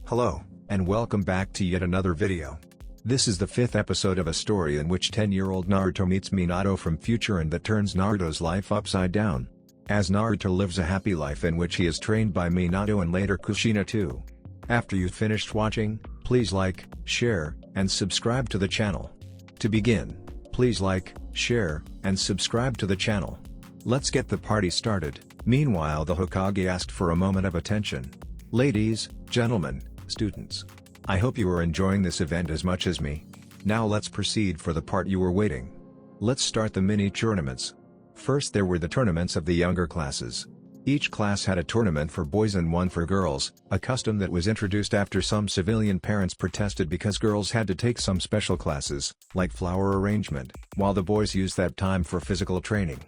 Hello, and welcome back to yet another video. This is the 5th episode of a story in which 10-year-old Naruto meets Minato from future and that turns Naruto's life upside down. As Naruto lives a happy life in which he is trained by Minato and later Kushina too. After you've finished watching, please like, share, and subscribe to the channel. To begin, please like, share, and subscribe to the channel. Let's get the party started. Meanwhile, the Hokage asked for a moment of attention. Ladies, gentlemen, students. I hope you are enjoying this event as much as me. Now let's proceed for the part you were waiting. Let's start the mini tournaments. First there were the tournaments of the younger classes. Each class had a tournament for boys and one for girls, a custom that was introduced after some civilian parents protested because girls had to take some special classes, like flower arrangement, while the boys used that time for physical training.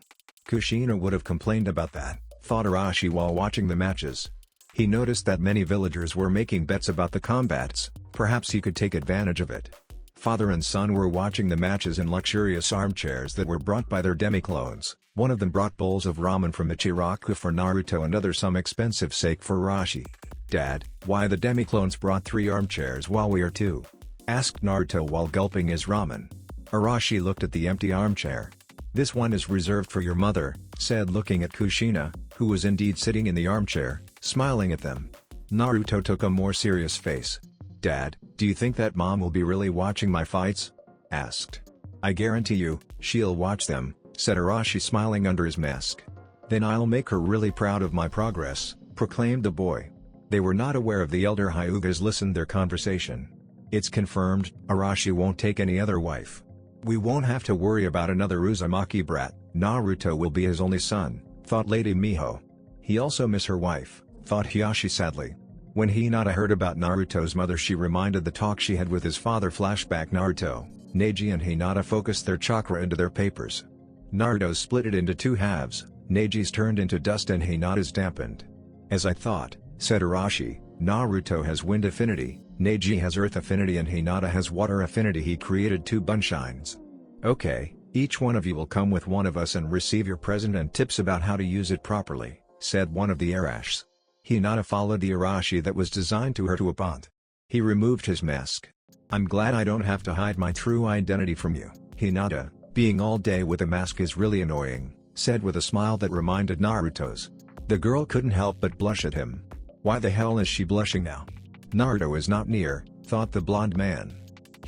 Kushina would have complained about that, thought Arashi while watching the matches. He noticed that many villagers were making bets about the combats, perhaps he could take advantage of it. Father and son were watching the matches in luxurious armchairs that were brought by their demi-clones. One of them brought bowls of ramen from Ichiraku for Naruto and other some expensive sake for Arashi. "Dad, why the demi-clones brought 3 armchairs while we are 2?" asked Naruto while gulping his ramen. Arashi looked at the empty armchair. "This one is reserved for your mother," said looking at Kushina, who was indeed sitting in the armchair, smiling at them. Naruto took a more serious face. "Dad, do you think that mom will be really watching my fights?" asked. "I guarantee you, she'll watch them," said Arashi smiling under his mask. "Then I'll make her really proud of my progress," proclaimed the boy. They were not aware of the elder Hyugas listened their conversation. "It's confirmed, Arashi won't take any other wife. We won't have to worry about another Uzumaki brat, Naruto will be his only son," thought Lady Miho. "He also miss her wife," thought Hiyashi sadly. When Hinata heard about Naruto's mother, she reminded the talk she had with his father. Flashback. Naruto, Neji and Hinata focused their chakra into their papers. Naruto's split it into 2 halves, Neji's turned into dust and Hinata's dampened. "As I thought," said Arashi, "Naruto has wind affinity, Neji has earth affinity and Hinata has water affinity. He created 2 bunshines. Okay, each one of you will come with one of us and receive your present and tips about how to use it properly," said one of the Arashs. Hinata followed the Arashi that was designed to her to a pond. He removed his mask. "I'm glad I don't have to hide my true identity from you, Hinata. Being all day with a mask is really annoying," said with a smile that reminded Naruto's. The girl couldn't help but blush at him. Why the hell is she blushing now? Naruto is not near, thought the blonde man.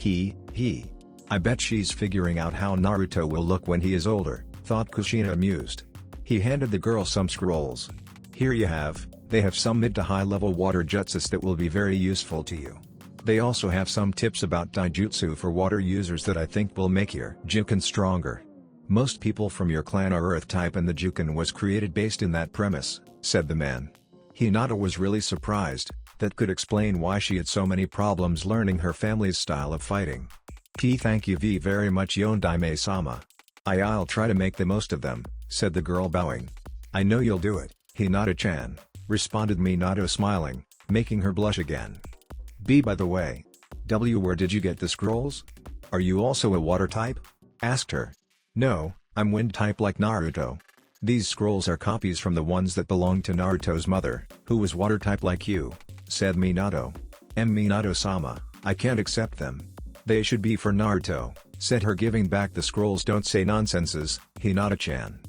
I bet she's figuring out how Naruto will look when he is older, thought Kushina amused. He handed the girl some scrolls. "Here you have, they have some mid to high level water jutsus that will be very useful to you. They also have some tips about taijutsu for water users that I think will make your Juken stronger. Most people from your clan are earth type and the Juken was created based in that premise," said the man. Hinata was really surprised. That could explain why she had so many problems learning her family's style of fighting. Thank you very much Yondaime-sama. I'll try to make the most of them," said the girl bowing. "I know you'll do it, Hinata-chan," responded Minato smiling, making her blush again. By the way, where did you get the scrolls? Are you also a water type?" asked her. "No, I'm wind type like Naruto. These scrolls are copies from the ones that belonged to Naruto's mother, who was water type like you," said Minato. Minato-sama, I can't accept them. They should be for Naruto," said her giving back the scrolls. "Don't say nonsenses, Hinata-chan.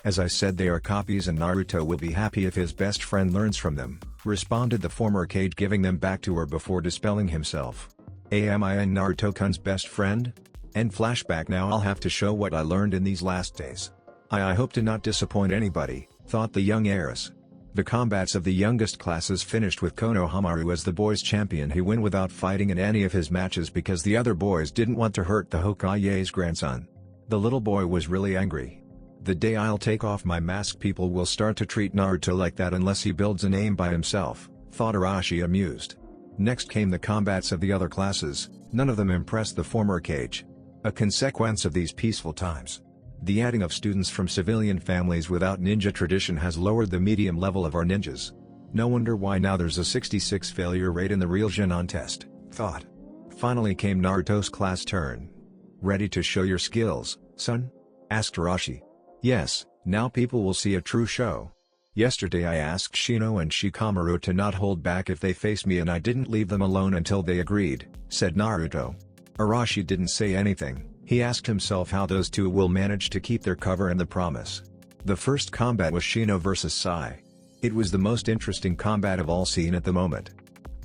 As I said, they are copies and Naruto will be happy if his best friend learns from them," responded the former Hokage, giving them back to her before dispelling himself. "Am I Naruto-kun's best friend? And flashback. Now I'll have to show what I learned in these last days. I hope to not disappoint anybody," thought the young heiress. The combats of the youngest classes finished with Konohamaru as the boys' champion. He won without fighting in any of his matches because the other boys didn't want to hurt the Hokage's grandson. The little boy was really angry. "The day I'll take off my mask, people will start to treat Naruto like that unless he builds a name by himself," thought Arashi amused. Next came the combats of the other classes. None of them impressed the former Hokage. A consequence of these peaceful times. The adding of students from civilian families without ninja tradition has lowered the medium level of our ninjas. No wonder why now there's a 66 failure rate in the real Genon test, thought. Finally came Naruto's class turn. "Ready to show your skills, son?" asked Arashi. "Yes, now people will see a true show." Yesterday I asked Shino and Shikamaru to not hold back if they faced me and I didn't leave them alone until they agreed, said Naruto. Arashi didn't say anything. He asked himself how those two will manage to keep their cover and the promise. The first combat was Shino vs Sai. It was the most interesting combat of all seen at the moment.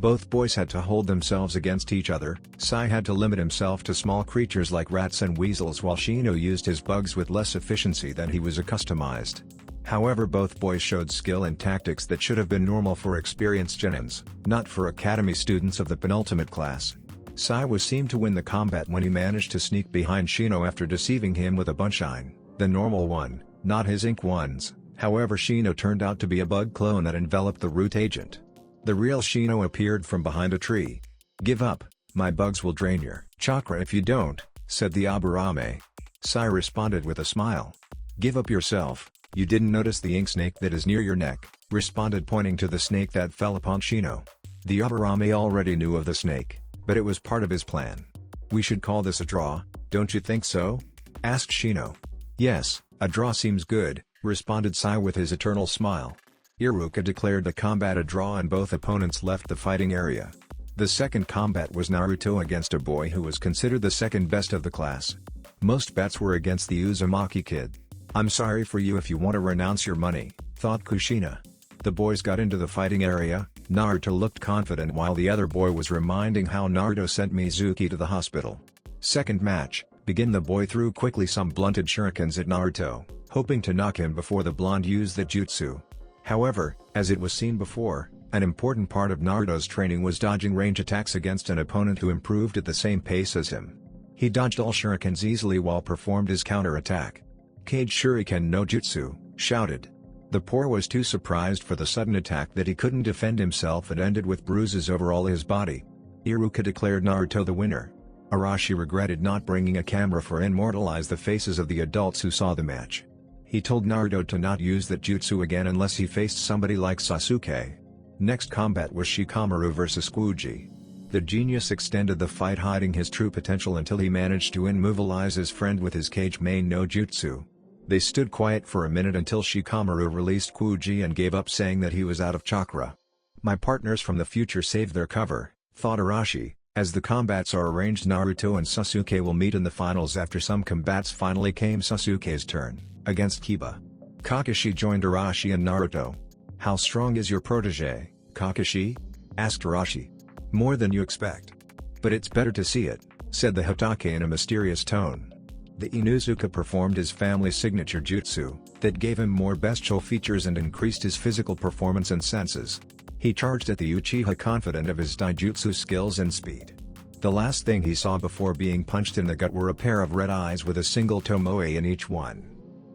Both boys had to hold themselves against each other. Sai had to limit himself to small creatures like rats and weasels while Shino used his bugs with less efficiency than he was accustomed. However, both boys showed skill and tactics that should have been normal for experienced genins, not for academy students of the penultimate class. Sai was seen to win the combat when he managed to sneak behind Shino after deceiving him with a bunshine, the normal one, not his ink ones. However, Shino turned out to be a bug clone that enveloped the root agent. The real Shino appeared from behind a tree. "Give up, my bugs will drain your chakra if you don't," said the Aburame. Sai responded with a smile. "Give up yourself, you didn't notice the ink snake that is near your neck," responded pointing to the snake that fell upon Shino. The Aburame already knew of the snake, but it was part of his plan. "We should call this a draw, don't you think so?" asked Shino. "Yes, a draw seems good," responded Sai with his eternal smile. Iruka declared the combat a draw and both opponents left the fighting area. The second combat was Naruto against a boy who was considered the second best of the class. Most bets were against the Uzumaki kid. "I'm sorry for you if you want to renounce your money," thought Kushina. The boys got into the fighting area. Naruto looked confident while the other boy was reminding how Naruto sent Mizuki to the hospital. Second match, begin. The boy threw quickly some blunted shurikens at Naruto, hoping to knock him before the blonde used the jutsu. However, as it was seen before, an important part of Naruto's training was dodging range attacks against an opponent who improved at the same pace as him. He dodged all shurikens easily while performed his counter-attack. "Kage Shuriken no Jutsu," shouted. The poor was too surprised for the sudden attack that he couldn't defend himself and ended with bruises over all his body. Iruka declared Naruto the winner. Arashi regretted not bringing a camera for immortalize the faces of the adults who saw the match. He told Naruto to not use that jutsu again unless he faced somebody like Sasuke. Next combat was Shikamaru vs Kuji. The genius extended the fight hiding his true potential until he managed to immobilize his friend with his Kage main no jutsu. They stood quiet for a minute until Shikamaru released Kuji and gave up saying that he was out of chakra. "My partners from the future saved their cover," thought Arashi. As the combats are arranged, Naruto and Sasuke will meet in the finals. After some combats finally came Sasuke's turn, against Kiba. Kakashi joined Arashi and Naruto. "How strong is your protege, Kakashi?" asked Arashi. "More than you expect. But it's better to see it," said the Hokage in a mysterious tone. The Inuzuka performed his family's signature jutsu, that gave him more bestial features and increased his physical performance and senses. He charged at the Uchiha confident of his daijutsu skills and speed. The last thing he saw before being punched in the gut were a pair of red eyes with a single tomoe in each one.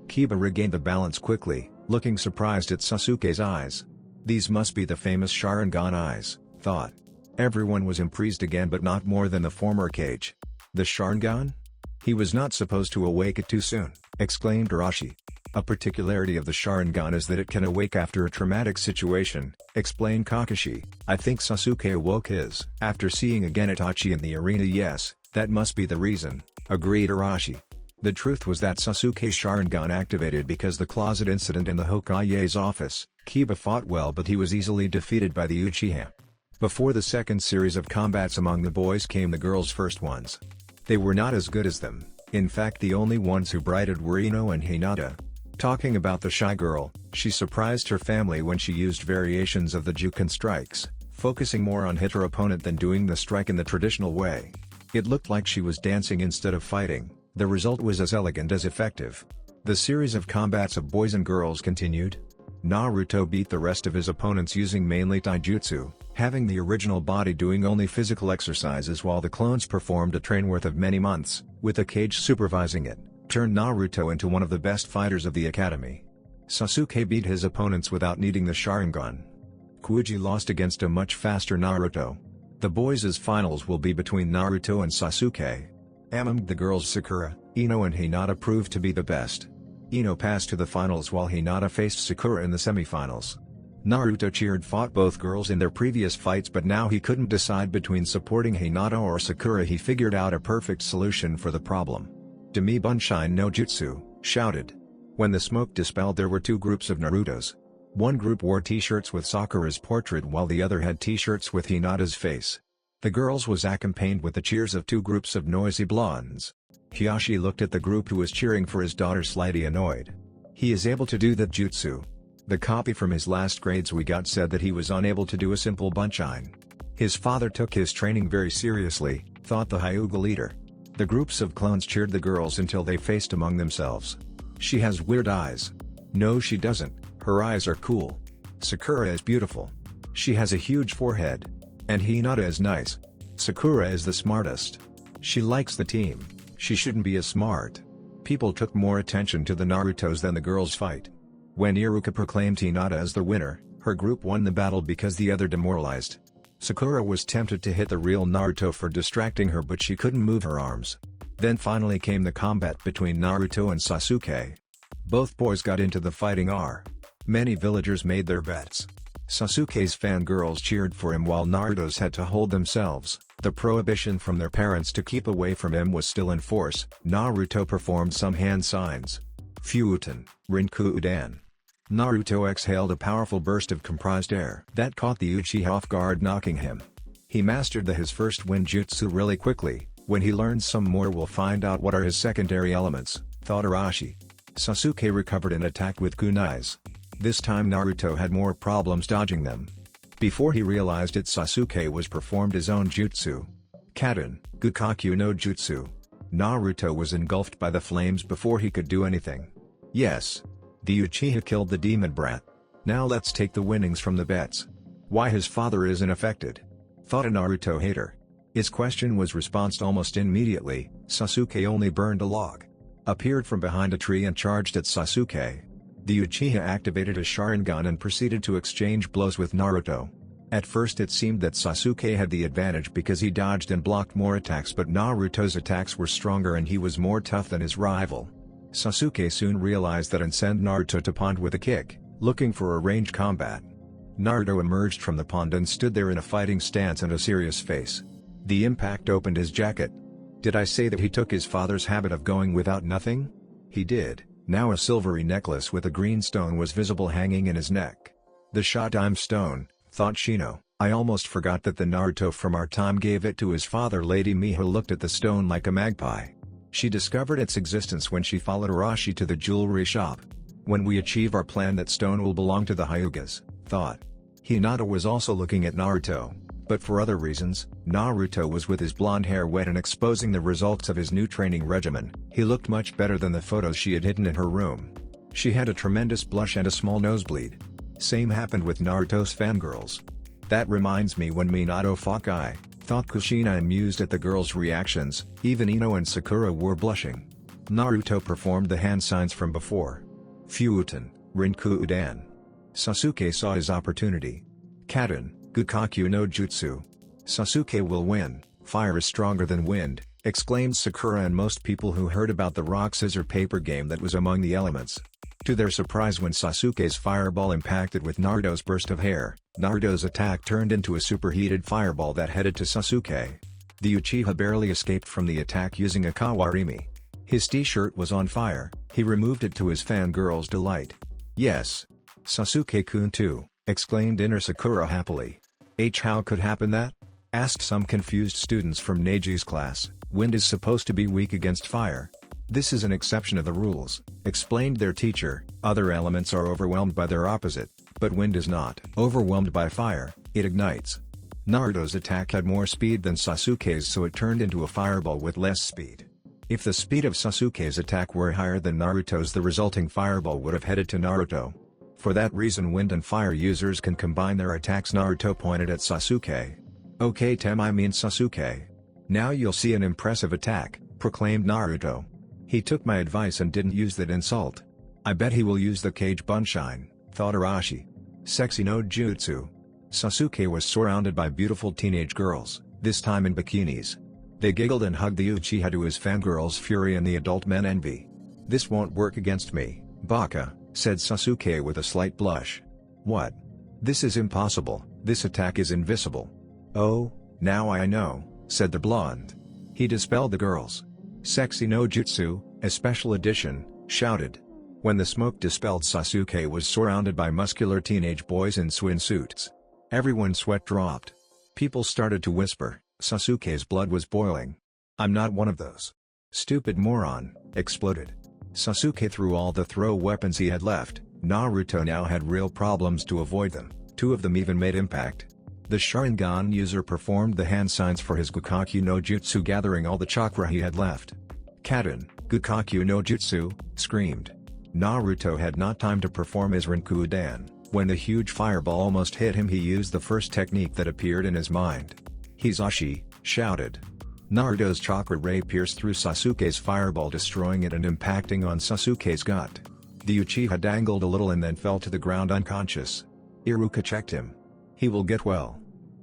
Kiba regained the balance quickly, looking surprised at Sasuke's eyes. "These must be the famous Sharingan eyes," thought. Everyone was impressed again, but not more than the former Kage. "The Sharingan? He was not supposed to awake it too soon," exclaimed Arashi. "A particularity of the Sharingan is that it can awake after a traumatic situation," explained Kakashi. "I think Sasuke awoke his after seeing again Itachi in the arena." "Yes, that must be the reason," agreed Arashi. The truth was that Sasuke's Sharingan activated because the closet incident in the Hokage's office. Kiba fought well, but he was easily defeated by the Uchiha. Before the second series of combats among the boys came the girls' first ones. They were not as good as them. In fact, the only ones who brighted were Ino and Hinata. Talking about the shy girl, she surprised her family when she used variations of the Juken strikes, focusing more on hit her opponent than doing the strike in the traditional way. It looked like she was dancing instead of fighting. The result was as elegant as effective. The series of combats of boys and girls continued. Naruto beat the rest of his opponents using mainly taijutsu, having the original body doing only physical exercises while the clones performed a train worth of many months, with a Kage supervising it, turned Naruto into one of the best fighters of the academy. Sasuke beat his opponents without needing the Sharingan. Kuji lost against a much faster Naruto. The boys' finals will be between Naruto and Sasuke. Among the girls, Sakura, Ino and Hinata proved to be the best. Ino passed to the finals while Hinata faced Sakura in the semifinals. Naruto fought both girls in their previous fights, but now he couldn't decide between supporting Hinata or Sakura. He figured out a perfect solution for the problem. "Demi Bunshine no Jutsu," shouted. When the smoke dispelled, there were two groups of Narutos. One group wore t-shirts with Sakura's portrait while the other had t-shirts with Hinata's face. The girls was accompanied with the cheers of two groups of noisy blondes. Hiyashi looked at the group who was cheering for his daughter slightly annoyed. He is able to do that jutsu. The copy from his last grades we got said that he was unable to do a simple bunshine. His father took his training very seriously, thought the Hyuga leader. The groups of clones cheered the girls until they faced among themselves. She has weird eyes. No, she doesn't. Her eyes are cool. Sakura is beautiful. She has a huge forehead. And Hinata is nice. Sakura is the smartest. She likes the team. She shouldn't be as smart. People took more attention to the Narutos than the girls' fight. When Iruka proclaimed Hinata as the winner, her group won the battle because the other demoralized. Sakura was tempted to hit the real Naruto for distracting her, but she couldn't move her arms. Then finally came the combat between Naruto and Sasuke. Both boys got into the fighting hour. Many villagers made their bets. Sasuke's fangirls cheered for him while Naruto's had to hold themselves. The prohibition from their parents to keep away from him was still in force. Naruto performed some hand signs. Futon, Rinku Udan. Naruto exhaled a powerful burst of compressed air that caught the Uchiha off guard, knocking him. He mastered his first wind jutsu really quickly. When he learns some more we'll find out what are his secondary elements, thought Arashi. Sasuke recovered and attacked with kunais. This time Naruto had more problems dodging them. Before he realized it, Sasuke was performed his own jutsu. Kaden, Gukaku no Jutsu. Naruto was engulfed by the flames before he could do anything. Yes. The Uchiha killed the demon brat. Now let's take the winnings from the bets. Why his father isn't affected? Thought a Naruto hater. His question was responded almost immediately. Sasuke only burned a log. Appeared from behind a tree and charged at Sasuke. The Uchiha activated a Sharingan and proceeded to exchange blows with Naruto. At first it seemed that Sasuke had the advantage because he dodged and blocked more attacks, but Naruto's attacks were stronger and he was more tough than his rival. Sasuke soon realized that and sent Naruto to pond with a kick, looking for a ranged combat. Naruto emerged from the pond and stood there in a fighting stance and a serious face. The impact opened his jacket. Did I say that he took his father's habit of going without nothing? He did. Now a silvery necklace with a green stone was visible hanging in his neck. The Shotime stone, thought Shino. I almost forgot that the Naruto from our time gave it to his father. Lady Miho looked at the stone like a magpie. She discovered its existence when she followed Arashi to the jewelry shop. When we achieve our plan, that stone will belong to the Hyugas, thought. Hinata was also looking at Naruto, but for other reasons. Naruto was with his blonde hair wet and exposing the results of his new training regimen. He looked much better than the photos she had hidden in her room. She had a tremendous blush and a small nosebleed. Same happened with Naruto's fangirls. That reminds me when Minato fought Hokage, thought Kushina, amused at the girls' reactions. Even Ino and Sakura were blushing. Naruto performed the hand signs from before. Futon, Rinku Udan. Sasuke saw his opportunity. Kaden, Gukaku no Jutsu. Sasuke will win, fire is stronger than wind, exclaimed Sakura and most people who heard about the rock-scissor-paper game that was among the elements. To their surprise, when Sasuke's fireball impacted with Naruto's burst of hair, Naruto's attack turned into a superheated fireball that headed to Sasuke. The Uchiha barely escaped from the attack using a Kawarimi. His t-shirt was on fire. He removed it to his fangirl's delight. Yes. Sasuke-kun too, exclaimed inner Sakura happily. How could happen that? Asked some confused students from Neji's class. Wind is supposed to be weak against fire. This is an exception of the rules, explained their teacher. Other elements are overwhelmed by their opposite, but wind is not. Overwhelmed by fire, it ignites. Naruto's attack had more speed than Sasuke's, so it turned into a fireball with less speed. If the speed of Sasuke's attack were higher than Naruto's, the resulting fireball would have headed to Naruto. For that reason, wind and fire users can combine their attacks. Naruto pointed at Sasuke. Okay, I mean Sasuke. Now you'll see an impressive attack, proclaimed Naruto. He took my advice and didn't use that insult. I bet he will use the cage bunshine, thought Arashi. Sexy no jutsu. Sasuke was surrounded by beautiful teenage girls, this time in bikinis. They giggled and hugged the Uchiha to his fangirls' fury and the adult men envy. This won't work against me, Baka, said Sasuke with a slight blush. What? This is impossible, this attack is invisible. Oh, now I know, said the blonde. He dispelled the girls. Sexy no jutsu, a special edition, shouted. When the smoke dispelled, Sasuke was surrounded by muscular teenage boys in swimsuits. Everyone's sweat dropped. People started to whisper, Sasuke's blood was boiling. "I'm not one of those. Stupid moron," exploded. Sasuke threw all the throw weapons he had left. Naruto now had real problems to avoid them. Two of them even made impact. The Sharingan user performed the hand signs for his Gukakyu no Jutsu, gathering all the chakra he had left. "Kaden, Gukakyu no Jutsu," screamed. Naruto had not time to perform his Rinkudan. When the huge fireball almost hit him, he used the first technique that appeared in his mind. "Hizashi," shouted. Naruto's chakra ray pierced through Sasuke's fireball, destroying it and impacting on Sasuke's gut. The Uchiha dangled a little and then fell to the ground unconscious. Iruka checked him. "He will get well.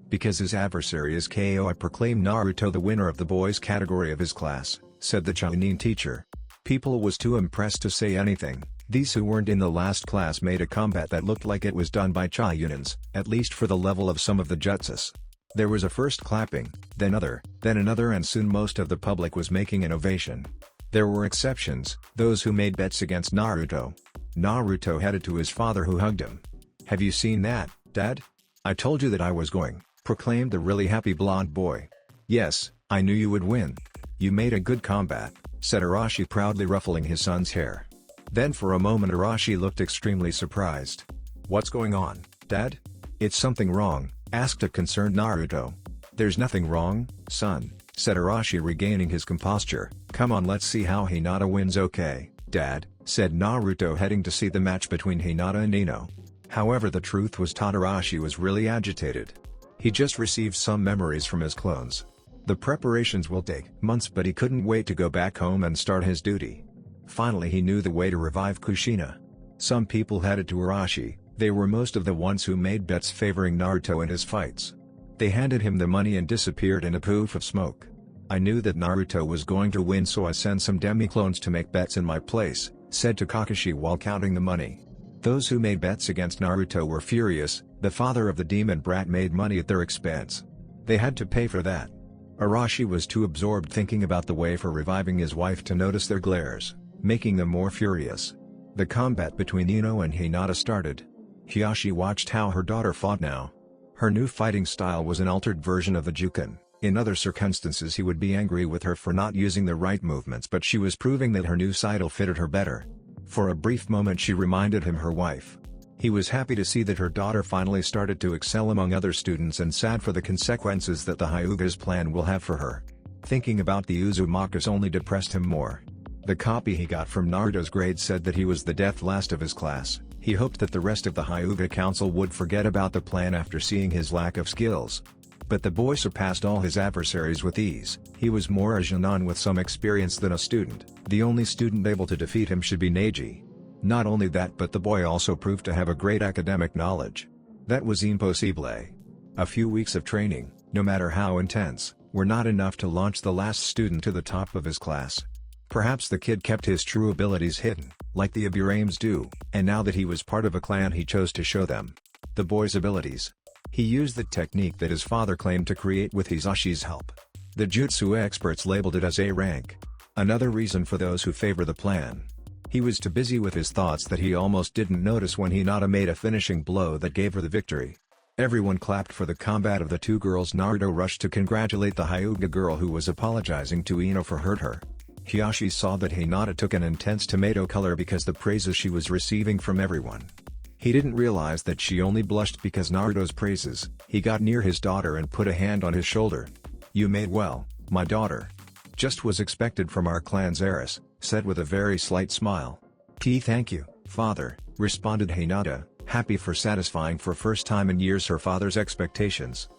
Because his adversary is KO, I proclaim Naruto the winner of the boys category of his class," said the Chunin teacher. People was too impressed to say anything. These who weren't in the last class made a combat that looked like it was done by Chunins, at least for the level of some of the jutsus. There was a first clapping, then another, and soon most of the public was making an ovation. There were exceptions, those who made bets against Naruto. Naruto headed to his father, who hugged him. "Have you seen that, Dad? I told you that I was going," proclaimed the really happy blonde boy. "Yes, I knew you would win. You made a good combat," said Arashi, proudly ruffling his son's hair. Then for a moment Arashi looked extremely surprised. "What's going on, Dad? It's something wrong?" asked a concerned Naruto. "There's nothing wrong, son," said Arashi, regaining his composure. "Come on, let's see how Hinata wins." "Okay, Dad," said Naruto, heading to see the match between Hinata and Ino. However, the truth was Tadarashi was really agitated. He just received some memories from his clones. The preparations will take months, but he couldn't wait to go back home and start his duty. Finally he knew the way to revive Kushina. Some people headed to Arashi. They were most of the ones who made bets favoring Naruto in his fights. They handed him the money and disappeared in a poof of smoke. "I knew that Naruto was going to win, so I sent some demi-clones to make bets in my place," said Kakashi while counting the money. Those who made bets against Naruto were furious. The father of the demon brat made money at their expense. They had to pay for that. Arashi was too absorbed thinking about the way for reviving his wife to notice their glares, making them more furious. The combat between Ino and Hinata started. Hiyashi watched how her daughter fought now. Her new fighting style was an altered version of the Juken. In other circumstances he would be angry with her for not using the right movements, but she was proving that her new style fitted her better. For a brief moment she reminded him her wife. He was happy to see that her daughter finally started to excel among other students, and sad for the consequences that the Hyuga's plan will have for her. Thinking about the Uzumaki's only depressed him more. The copy he got from Naruto's grade said that he was the death last of his class. He hoped that the rest of the Hyuga Council would forget about the plan after seeing his lack of skills. But the boy surpassed all his adversaries with ease. He was more a Jonin with some experience than a student. The only student able to defeat him should be Neji. Not only that, but the boy also proved to have a great academic knowledge. That was impossible. A few weeks of training, no matter how intense, were not enough to launch the last student to the top of his class. Perhaps the kid kept his true abilities hidden, like the Aburames do, and now that he was part of a clan he chose to show them the boy's abilities. He used the technique that his father claimed to create with Hizashi's help. The jutsu experts labeled it as A rank. Another reason for those who favor the plan. He was too busy with his thoughts that he almost didn't notice when Hinata made a finishing blow that gave her the victory. Everyone clapped for the combat of the two girls. Naruto rushed to congratulate the Hyuga girl who was apologizing to Ino for hurt her. Hiyashi saw that Hinata took an intense tomato color because the praises she was receiving from everyone. He didn't realize that she only blushed because Naruto's praises. He got near his daughter and put a hand on his shoulder. "You made well, my daughter. Just was expected from our clan's heiress," said with a very slight smile. Thank you, father," responded Hinata, happy for satisfying for first time in years her father's expectations.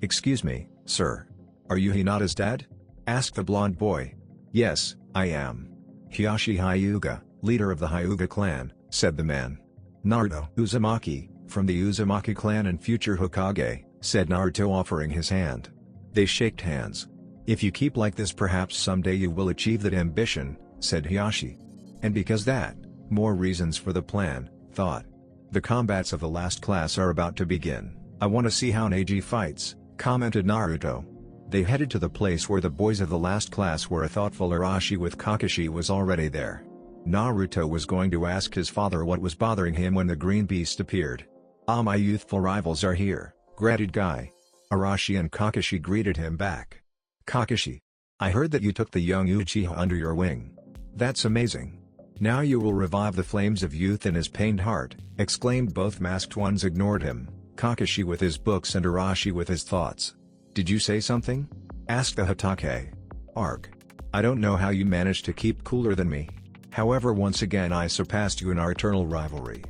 Excuse me, sir. Are you Hinata's dad?" asked the blonde boy. "Yes, I am. Hiyashi Hyuga, leader of the Hyuga clan," said the man. "Naruto Uzumaki, from the Uzumaki clan and future Hokage," said Naruto, offering his hand. They shaked hands. "If you keep like this, perhaps someday you will achieve that ambition," said Hiyashi. And because that, more reasons for the plan, thought. "The combats of the last class are about to begin. I want to see how Neji fights," commented Naruto. They headed to the place where the boys of the last class were. A thoughtful Arashi with Kakashi was already there. Naruto was going to ask his father what was bothering him when the green beast appeared. "Ah, my youthful rivals are here," greeted Guy. Arashi and Kakashi greeted him back. "Kakashi, I heard that you took the young Uchiha under your wing. That's amazing. Now you will revive the flames of youth in his pained heart," exclaimed. Both masked ones ignored him, Kakashi with his books and Arashi with his thoughts. "Did you say something?" asked the Hokage. "Arg. I don't know how you managed to keep cooler than me. However, once again I surpassed you in our eternal rivalry.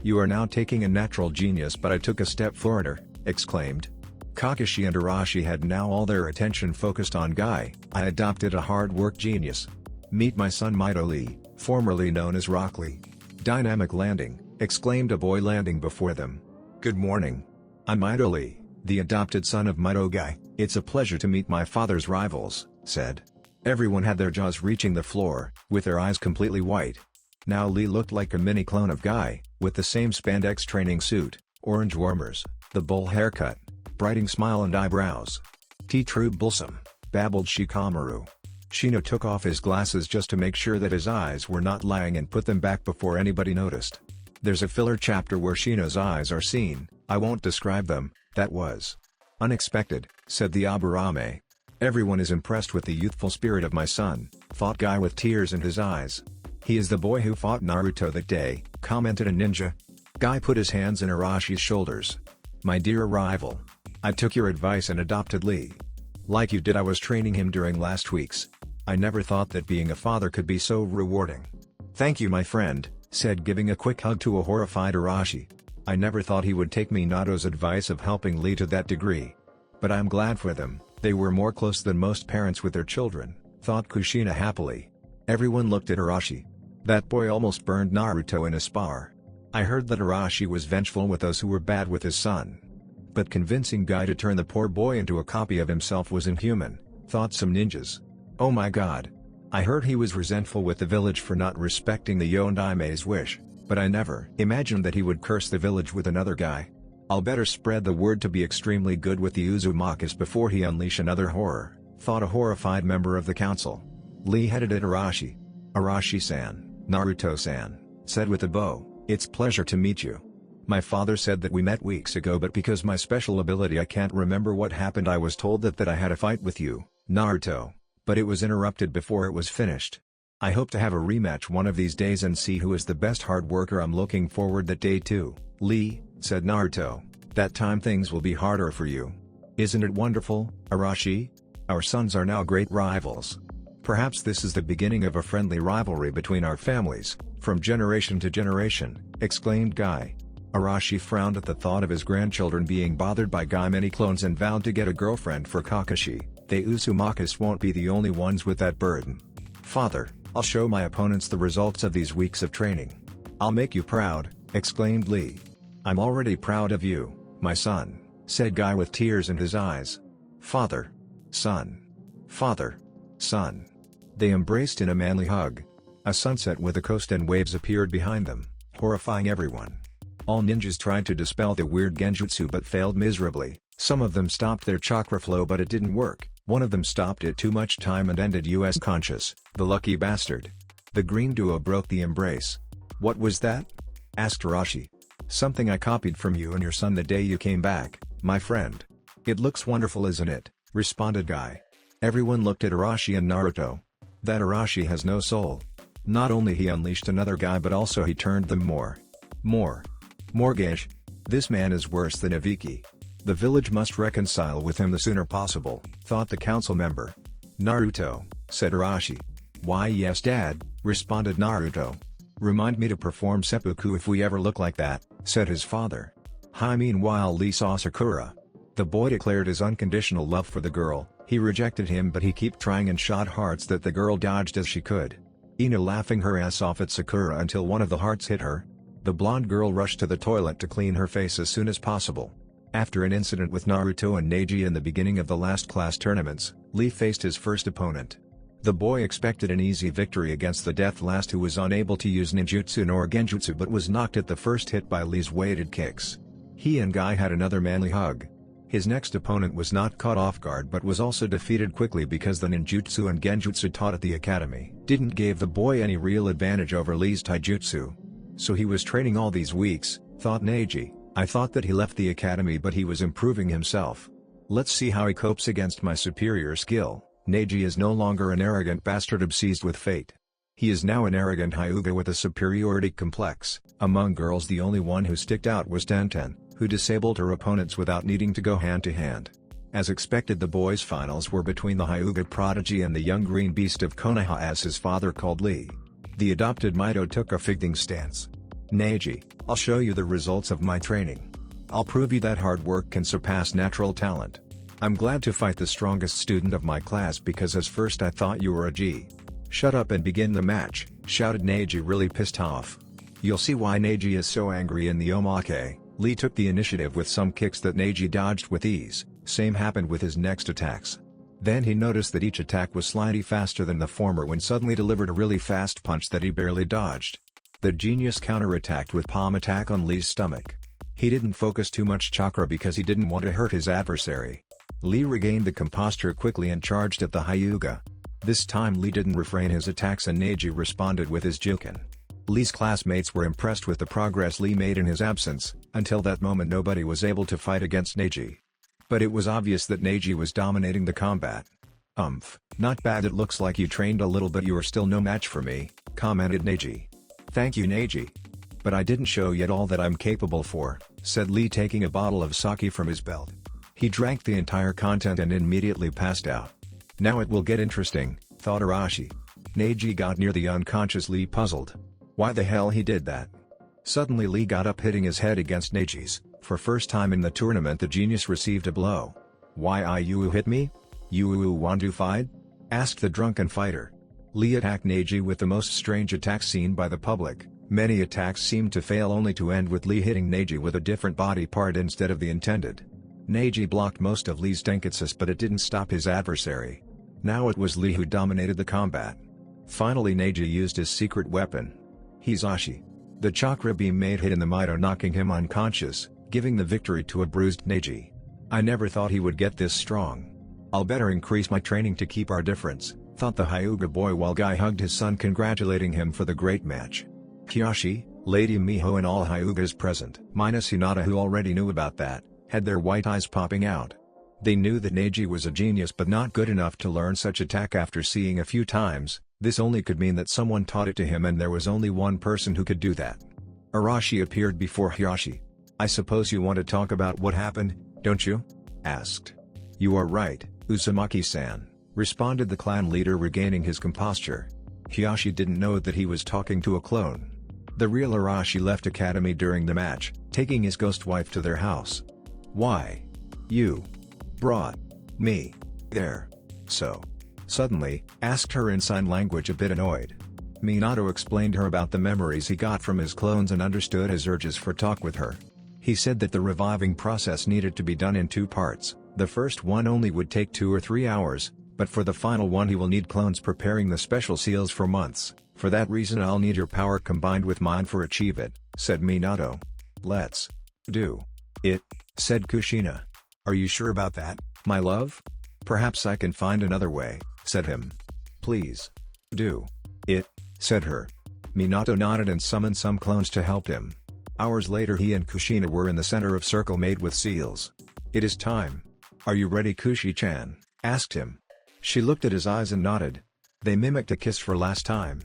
You are now taking a natural genius, but I took a step forwarder," exclaimed. Kakashi and Arashi had now all their attention focused on Guy. "I adopted a hard work genius. Meet my son Mito Lee, formerly known as Rock Lee." "Dynamic landing," exclaimed a boy landing before them. "Good morning. I'm Mito Lee, the adopted son of Mito Guy. It's a pleasure to meet my father's rivals," said. Everyone had their jaws reaching the floor, with their eyes completely white. Now Lee looked like a mini clone of Guy, with the same spandex training suit, orange warmers, the bowl haircut, brighting smile and eyebrows. "True Bulsum," babbled Shikamaru. Shino took off his glasses just to make sure that his eyes were not lying and put them back before anybody noticed. "There's a filler chapter where Shino's eyes are seen. I won't describe them. That was unexpected," said the Aburame. "Everyone is impressed with the youthful spirit of my son," thought Guy with tears in his eyes. "He is the boy who fought Naruto that day," commented a ninja. Guy put his hands in Arashi's shoulders. "My dear rival. I took your advice and adopted Lee. Like you did, I was training him during last weeks. I never thought that being a father could be so rewarding." "Thank you, my friend," said, giving a quick hug to a horrified Arashi. "I never thought he would take Minato's advice of helping Lee to that degree. But I'm glad for them. They were more close than most parents with their children," thought Kushina happily. Everyone looked at Arashi. "That boy almost burned Naruto in a spar. I heard that Arashi was vengeful with those who were bad with his son. But convincing Guy to turn the poor boy into a copy of himself was inhuman," thought some ninjas. "Oh my god. I heard he was resentful with the village for not respecting the Yondaime's wish, but I never imagined that he would curse the village with another guy. I'll better spread the word to be extremely good with the Uzumakis before he unleash another horror," thought a horrified member of the council. Lee headed at Arashi. "Arashi-san, Naruto-san," said with a bow, "It's pleasure to meet you. My father said that we met weeks ago, but because my special ability I can't remember what happened. I was told that I had a fight with you, Naruto, but it was interrupted before it was finished. I hope to have a rematch one of these days and see who is the best hard worker. I'm looking forward that day too, Lee," said Naruto. "That time things will be harder for you. Isn't it wonderful, Arashi? Our sons are now great rivals. Perhaps this is the beginning of a friendly rivalry between our families, from generation to generation," exclaimed Guy. Arashi frowned at the thought of his grandchildren being bothered by Guy many clones and vowed to get a girlfriend for Kakashi. "The Uzumakis won't be the only ones with that burden. Father, I'll show my opponents the results of these weeks of training. I'll make you proud," exclaimed Lee. "I'm already proud of you, my son," said Guy with tears in his eyes. "Father. Son. Father. Son." They embraced in a manly hug. A sunset with a coast and waves appeared behind them, horrifying everyone. All ninjas tried to dispel the weird genjutsu but failed miserably. Some of them stopped their chakra flow but it didn't work. One of them stopped it too much time and ended US conscious, the lucky bastard. The green duo broke the embrace. "What was that?" asked Arashi. "Something I copied from you and your son the day you came back, my friend. It looks wonderful, isn't it?" responded Guy. Everyone looked at Arashi and Naruto. That Arashi has no soul. Not only he unleashed another guy but also he turned them more gauche. This man is worse than Ibiki. The village must reconcile with him the sooner possible, thought the council member. "Naruto," said Arashi. "Why yes dad," responded Naruto. "Remind me to perform seppuku if we ever look like that," said his father. Meanwhile Lee saw Sakura. The boy declared his unconditional love for the girl. He rejected him but he kept trying and shot hearts that the girl dodged as she could. Ina laughing her ass off at Sakura until one of the hearts hit her. The blonde girl rushed to the toilet to clean her face as soon as possible. After an incident with Naruto and Neji in the beginning of the last class tournaments, Lee faced his first opponent. The boy expected an easy victory against the Death Last, who was unable to use ninjutsu nor genjutsu but was knocked at the first hit by Lee's weighted kicks. He and Guy had another manly hug. His next opponent was not caught off guard but was also defeated quickly because the ninjutsu and genjutsu taught at the academy didn't give the boy any real advantage over Lee's taijutsu. So he was training all these weeks, thought Neji. I thought that he left the academy but he was improving himself. Let's see how he copes against my superior skill. Neji is no longer an arrogant bastard obsessed with fate. He is now an arrogant Hyuga with a superiority complex. Among girls the only one who sticked out was Tenten, who disabled her opponents without needing to go hand to hand. As expected, the boys' finals were between the Hyuga prodigy and the young green beast of Konoha, as his father called Lee. The adopted Mito took a fighting stance. Neji, I'll show you the results of my training. I'll prove you that hard work can surpass natural talent. I'm glad to fight the strongest student of my class because at first I thought you were a G. Shut up and begin the match, shouted Neji, really pissed off. You'll see why Neji is so angry in the Uzumaki. Lee took the initiative with some kicks that Neji dodged with ease. Same happened with his next attacks. Then he noticed that each attack was slightly faster than the former when suddenly delivered a really fast punch that he barely dodged. The genius counterattacked with palm attack on Lee's stomach. He didn't focus too much chakra because he didn't want to hurt his adversary. Lee regained the composture quickly and charged at the Hyuga. This time Lee didn't refrain his attacks and Neji responded with his Juken. Lee's classmates were impressed with the progress Lee made in his absence. Until that moment nobody was able to fight against Neji. But it was obvious that Neji was dominating the combat. Not bad, it looks like you trained a little but you are still no match for me, commented Neji. Thank you Neji. But I didn't show yet all that I'm capable for, said Lee, taking a bottle of sake from his belt. He drank the entire content and immediately passed out. Now it will get interesting, thought Arashi. Neji got near the unconscious Lee, puzzled. Why the hell he did that? Suddenly Lee got up, hitting his head against Neji's. For first time in the tournament the genius received a blow. Why you hit me? You want to fight? Asked the drunken fighter. Lee attacked Neji with the most strange attacks seen by the public. Many attacks seemed to fail only to end with Lee hitting Neji with a different body part instead of the intended. Neji blocked most of Lee's tenketsus but it didn't stop his adversary. Now it was Lee who dominated the combat. Finally Neji used his secret weapon. Hizashi. The chakra beam made hit in the Mito, knocking him unconscious, giving the victory to a bruised Neji. I never thought he would get this strong. I'll better increase my training to keep our difference, thought the Hyuga boy while Guy hugged his son, congratulating him for the great match. Kyoshi, Lady Miho and all Hyugas present, minus Hinata who already knew about that, had their white eyes popping out. They knew that Neji was a genius but not good enough to learn such attack after seeing a few times. This only could mean that someone taught it to him and there was only one person who could do that. Arashi appeared before Hiyashi. I suppose you want to talk about what happened, don't you? Asked. You are right, Uzumaki-san, responded the clan leader, regaining his composture. Hiyashi didn't know that he was talking to a clone. The real Arashi left academy during the match, taking his ghost wife to their house. Why? You brought me there. So suddenly, asked her in sign language, a bit annoyed. Minato explained her about the memories he got from his clones and understood his urges for talk with her. He said that the reviving process needed to be done in 2 parts, the first one only would take 2 or 3 hours, but for the final one he will need clones preparing the special seals for months. For that reason I'll need your power combined with mine for achieve it, said Minato. Let's do it, said Kushina. Are you sure about that, my love? Perhaps I can find another way, said him. Please do it, said her. Minato nodded and summoned some clones to help him. Hours later he and Kushina were in the center of circle made with seals. It is time. Are you ready, Kushi-chan? Asked him. She looked at his eyes and nodded. They mimicked a kiss for last time.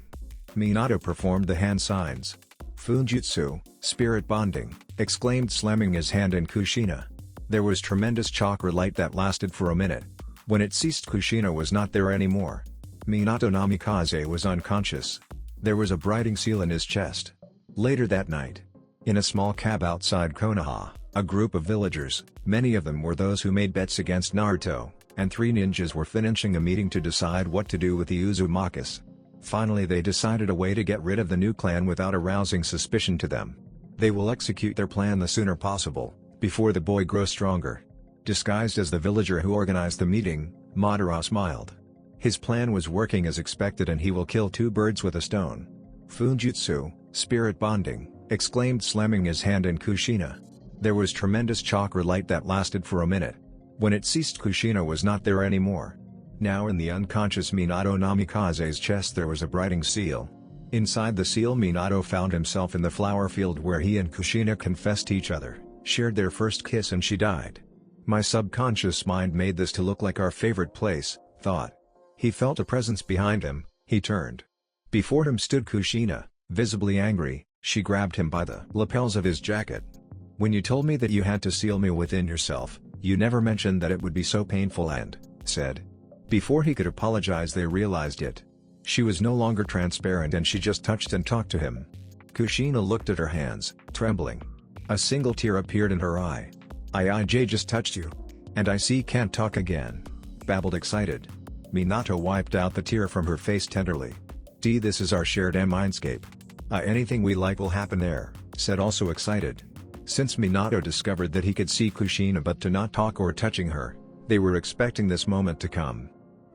Minato performed the hand signs. Funjutsu, spirit bonding, exclaimed, slamming his hand in Kushina. There was tremendous chakra light that lasted for a minute. When it ceased Kushina was not there anymore. Minato Namikaze was unconscious. There was a brighting seal in his chest. Later that night, in a small cab outside Konoha, a group of villagers, many of them were those who made bets against Naruto, and 3 ninjas were finishing a meeting to decide what to do with the Uzumakis. Finally they decided a way to get rid of the new clan without arousing suspicion to them. They will execute their plan the sooner possible, before the boy grows stronger. Disguised as the villager who organized the meeting, Madara smiled. His plan was working as expected and he will kill 2 birds with a stone. Funjutsu, spirit bonding, exclaimed, slamming his hand in Kushina. There was tremendous chakra light that lasted for a minute. When it ceased Kushina was not there anymore. Now in the unconscious Minato Namikaze's chest there was a brighting seal. Inside the seal Minato found himself in the flower field where he and Kushina confessed each other, shared their first kiss and she died. My subconscious mind made this to look like our favorite place, thought. He felt a presence behind him, he turned. Before him stood Kushina, visibly angry. She grabbed him by the lapels of his jacket. When you told me that you had to seal me within yourself, you never mentioned that it would be so painful and said. Before he could apologize they realized it. She was no longer transparent and she just touched and talked to him. Kushina looked at her hands, trembling. A single tear appeared in her eye. "I just touched you. And I see can't talk again," babbled excited. Minato wiped out the tear from her face tenderly. This is our shared mindscape. Anything we like will happen there," said also excited. Since Minato discovered that he could see Kushina but to not talk or touching her, they were expecting this moment to come.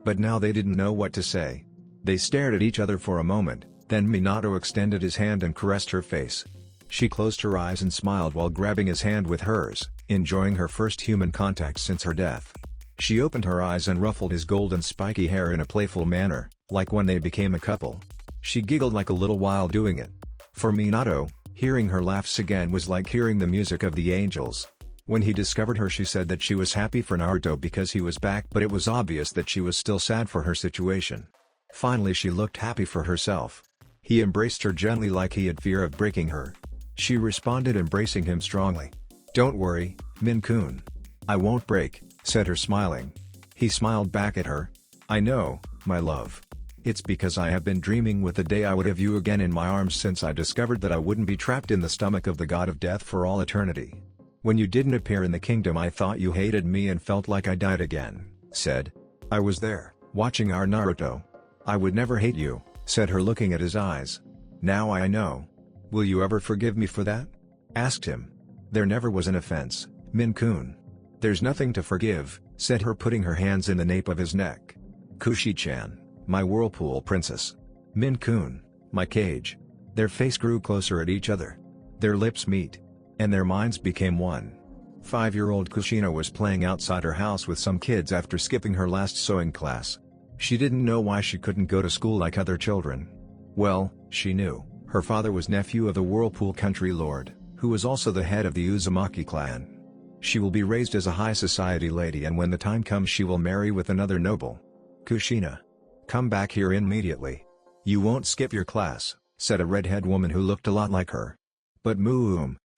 But now they didn't know what to say. They stared at each other for a moment, then Minato extended his hand and caressed her face. She closed her eyes and smiled while grabbing his hand with hers, enjoying her first human contact since her death. She opened her eyes and ruffled his golden spiky hair in a playful manner, like when they became a couple. She giggled like a little while doing it. For Minato, hearing her laughs again was like hearing the music of the angels. When he discovered her she said that she was happy for Naruto because he was back but it was obvious that she was still sad for her situation. Finally she looked happy for herself. He embraced her gently like he had fear of breaking her. She responded embracing him strongly. "Don't worry, Min-kun. I won't break," said her smiling. He smiled back at her. "I know, my love. It's because I have been dreaming with the day I would have you again in my arms since I discovered that I wouldn't be trapped in the stomach of the god of death for all eternity. When you didn't appear in the kingdom I thought you hated me and felt like I died again," said. "I was there, watching our Naruto. I would never hate you," said her looking at his eyes. "Now I know. Will you ever forgive me for that?" asked him. "There never was an offense, Min-kun." "There's nothing to forgive," said her putting her hands in the nape of his neck. "Kushi-chan, my whirlpool princess. Min-kun, my cage." Their face grew closer at each other. Their lips meet. And their minds became one. 5-year-old Kushina was playing outside her house with some kids after skipping her last sewing class. She didn't know why she couldn't go to school like other children. Well, she knew. Her father was nephew of the Whirlpool country lord, who was also the head of the Uzumaki clan. She will be raised as a high society lady and when the time comes she will marry with another noble. "Kushina. Come back here immediately. You won't skip your class," said a redhead woman who looked a lot like her. "But